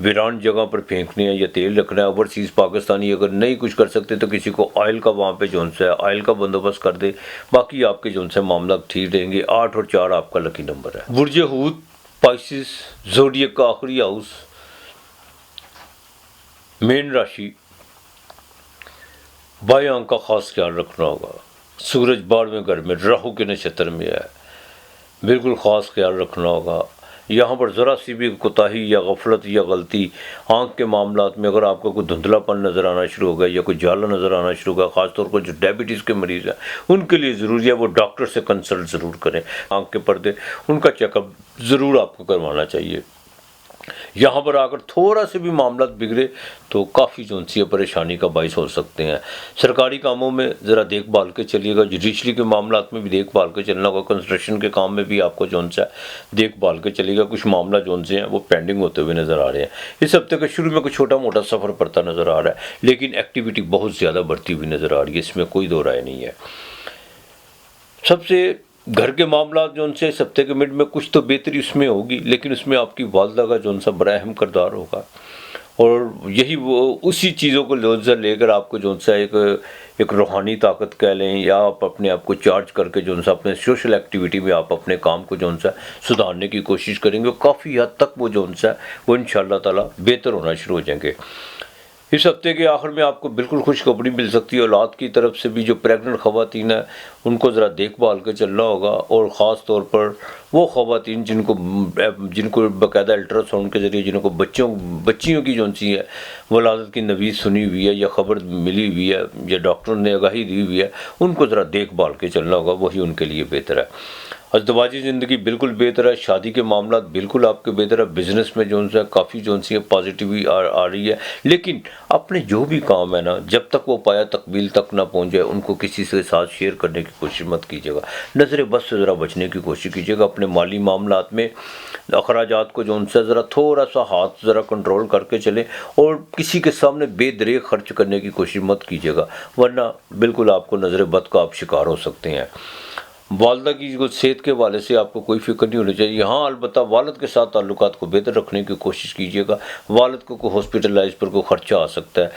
वीरान जगह पर फेंकने हैं या तेल रखना है। ओवरसीज़ पाकिस्तानी अगर नहीं कुछ कर सकते तो किसी को ऑयल का वहाँ पे जो सा ऑयल का बंदोबस्त कर दे। बाकी आपके जो सा मामला ठीक रहेंगे। 8 और 4 आपका लकी नंबर है। बुर्ज हूत स्पाइसिस ज़ोडिएक का आखिरी हाउस मेन राशि, बाएं आंख का खास ख्याल रखना होगा। सूरज 12वें घर में राहु के नक्षत्र में है, बिल्कुल ख़ास ख्याल रखना होगा। यहाँ पर ज़रा सी भी कोताही या गफलत या गलती आँख के मामलात में अगर आपको कोई धुंधलापन नज़र आना शुरू होगा या कोई जाला नज़र आना शुरू होगा, ख़ासतौर पर जो डायबिटीज़ के मरीज़ हैं उनके लिए ज़रूरी है वो डॉक्टर से कंसल्ट ज़रूर करें। आँख के पर्दे उनका चेकअप ज़रूर आपको करवाना चाहिए। यहाँ पर आकर थोड़ा से भी मामला बिगड़े तो काफ़ी जो सी परेशानी का बाइस हो सकते हैं। सरकारी कामों में ज़रा देखभाल के चलिएगा। जुडिशरी के मामला में भी देखभाल के चलना होगा। कंस्ट्रक्शन के काम में भी आपको जो सा देखभाल के चलिएगा। कुछ मामला जो से हैं वो पेंडिंग होते हुए नज़र आ रहे हैं। इस हफ्ते के शुरू में कुछ छोटा मोटा सफ़र पड़ता नज़र आ रहा है, लेकिन एक्टिविटी बहुत ज़्यादा बढ़ती हुई नज़र आ रही है, इसमें कोई दो राय नहीं है। सबसे घर के मामला जो उनसे इस हफ्ते के मिड में कुछ तो बेहतरी उसमें होगी, लेकिन उसमें आपकी वालदा का जो सा बड़ा अहम किरदार होगा और यही वो उसी चीज़ों को नज़र लेकर आपको जो सा एक रूहानी ताकत कह लें या आप अपने आप को चार्ज करके जो सा अपने सोशल एक्टिविटी में आप अपने काम को जो सा सुधारने की कोशिश करेंगे। काफ़ी हद तक वो जो सा वो इंशाअल्लाह ताला बेहतर होना शुरू हो जाएंगे। इस हफ्ते के आखिर में आपको बिल्कुल खुशखबरी मिल सकती है। औलाद की तरफ से भी जो प्रेग्नेंट ख़वातीन है उनको ज़रा देखभाल के चलना होगा, और ख़ास तौर पर वो ख़वातीन जिनको बाकायदा अल्ट्रासाउंड के ज़रिए जिनको बच्चियों की जो सी है वलादत की नवीज़ सुनी हुई है या ख़बर मिली हुई है या डॉक्टर ने आगाही दी हुई है, उनको ज़रा देखभाल के चलना होगा, वही उनके लिए बेहतर है। अज़दवाजी ज़िंदगी बिल्कुल बेहतर है, शादी के मामला बिल्कुल आपके बेहतर है, बिज़नेस में जो है काफ़ी जो सी है पॉजिटिविटी आ रही है। लेकिन अपने जो भी काम है ना, जब तक वो पाया तकमील तक ना पहुंच जाए उनको किसी के साथ शेयर करने की कोशिश मत कीजिएगा। नज़र बस से ज़रा बचने की कोशिश कीजिएगा। अपने माली मामलात में अखराजात को जो उनसे ज़रा थोड़ा सा हाथ ज़रा कंट्रोल करके चलें, और किसी के सामने बेदरेग खर्च करने की कोशिश मत कीजिएगा, वरना बिल्कुल आपको नज़र बद का आप शिकार हो सकते हैं। वालदा की सेहत के हवाले से आपको कोई फिक्र नहीं होनी चाहिए। हाँ, अलबत्ता वालिद के साथ ताल्लुकात को बेहतर रखने की कोशिश कीजिएगा। वालिद को कोई हॉस्पिटलाइज पर कोई ख़र्चा आ सकता है।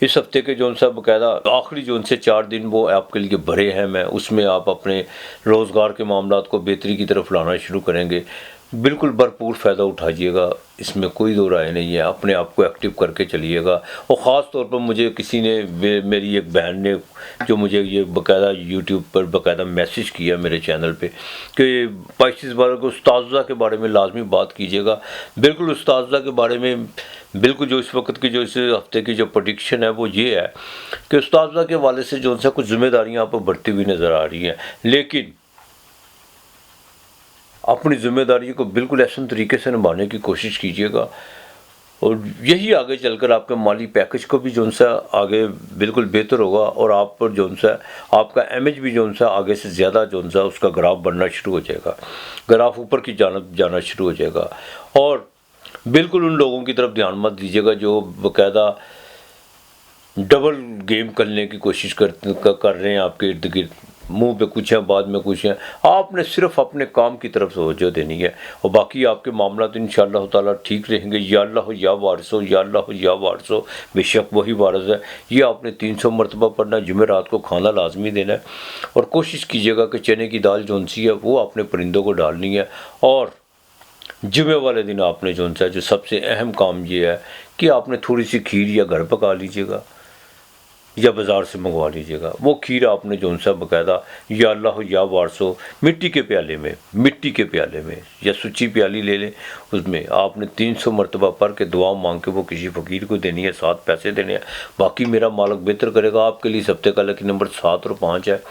इस हफ्ते के जो सा बाकायदा आखिरी जो उनसे 4 दिन वो आपके लिए भरे हैं, मैं उसमें आप अपने रोज़गार के मामलात को बेहतरी की तरफ लाना शुरू करेंगे। बिल्कुल भरपूर फ़ायदा उठाइएगा, इसमें कोई दो राय नहीं है। अपने आप को एक्टिव करके चलिएगा। और ख़ास तौर पर मुझे किसी ने, मेरी एक बहन ने जो मुझे ये बाकायदा यूट्यूब पर बाकायदा मैसेज किया मेरे चैनल पे कि पाइसिस वालों को उस्ताज़ा के बारे में लाजमी बात कीजिएगा। बिल्कुल उस्ताज़ा के बारे में बिल्कुल जो इस वक्त की जो इस हफ्ते की जो प्रेडिक्शन है वो ये है कि उस्ताज़ा के हवाले से जो सा कुछ ज़िम्मेदारियाँ आप पर बढ़ती हुई नज़र आ रही हैं, लेकिन अपनी ज़िम्मेदारी को बिल्कुल ऐसे तरीके से निभाने की कोशिश कीजिएगा, और यही आगे चलकर आपके माली पैकेज को भी जो सा आगे बिल्कुल बेहतर होगा, और आप पर जो सा आपका इमेज भी जो सा आगे से ज़्यादा जो सा उसका ग्राफ बनना शुरू हो जाएगा, ग्राफ ऊपर की जानब जाना शुरू हो जाएगा। और बिल्कुल उन लोगों की तरफ ध्यान मत दीजिएगा जो बाकायदा डबल गेम करने की कोशिश कर रहे हैं आपके इर्द गिर्द, मुंह पे कुछ है बाद में कुछ है। आपने सिर्फ अपने काम की तरफ तवज्जो देनी है, और बाकी आपके मामला तो इंशाअल्लाह ताला ठीक रहेंगे। या अल्लाह या वारिसो, या अल्लाह या वारिसो, बेशक वही वारिस है। ये आपने 300 मरतबा पढ़ना, जुमेरात को खाना लाजमी देना है, और कोशिश कीजिएगा कि चने की दाल जो सी है वो आपने परिंदों को डालनी है। और जुमे वाले दिन आपने जो सा जो सबसे अहम काम ये है कि आपने थोड़ी सी खीर या घर पका लीजिएगा या बाज़ार से मंगवा लीजिएगा। वो खीर आपने जो सा बाकायदा या अल्लाह या वारसो मिट्टी के प्याले में या सुच्ची प्याली ले लें, उसमें आपने 300 मरतबा पढ़ के दुआ मांग के वो किसी फ़कीर को देनी है, 7 पैसे देने हैं। बाकी मेरा मालिक बेहतर करेगा आपके लिए। हफ्ते का लकी नंबर 7 और 5 है।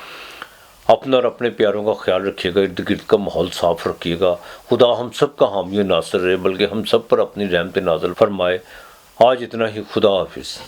अपना और अपने प्यारों का ख्याल रखिएगा, इर्द गिर्द का माहौल साफ़ रखिएगा। खुदा हम सब का हामी नासर रहे, बल्कि हम सब पर अपनी रहमत नाज़िल फरमाए। आज इतना ही, खुदा हाफिज़।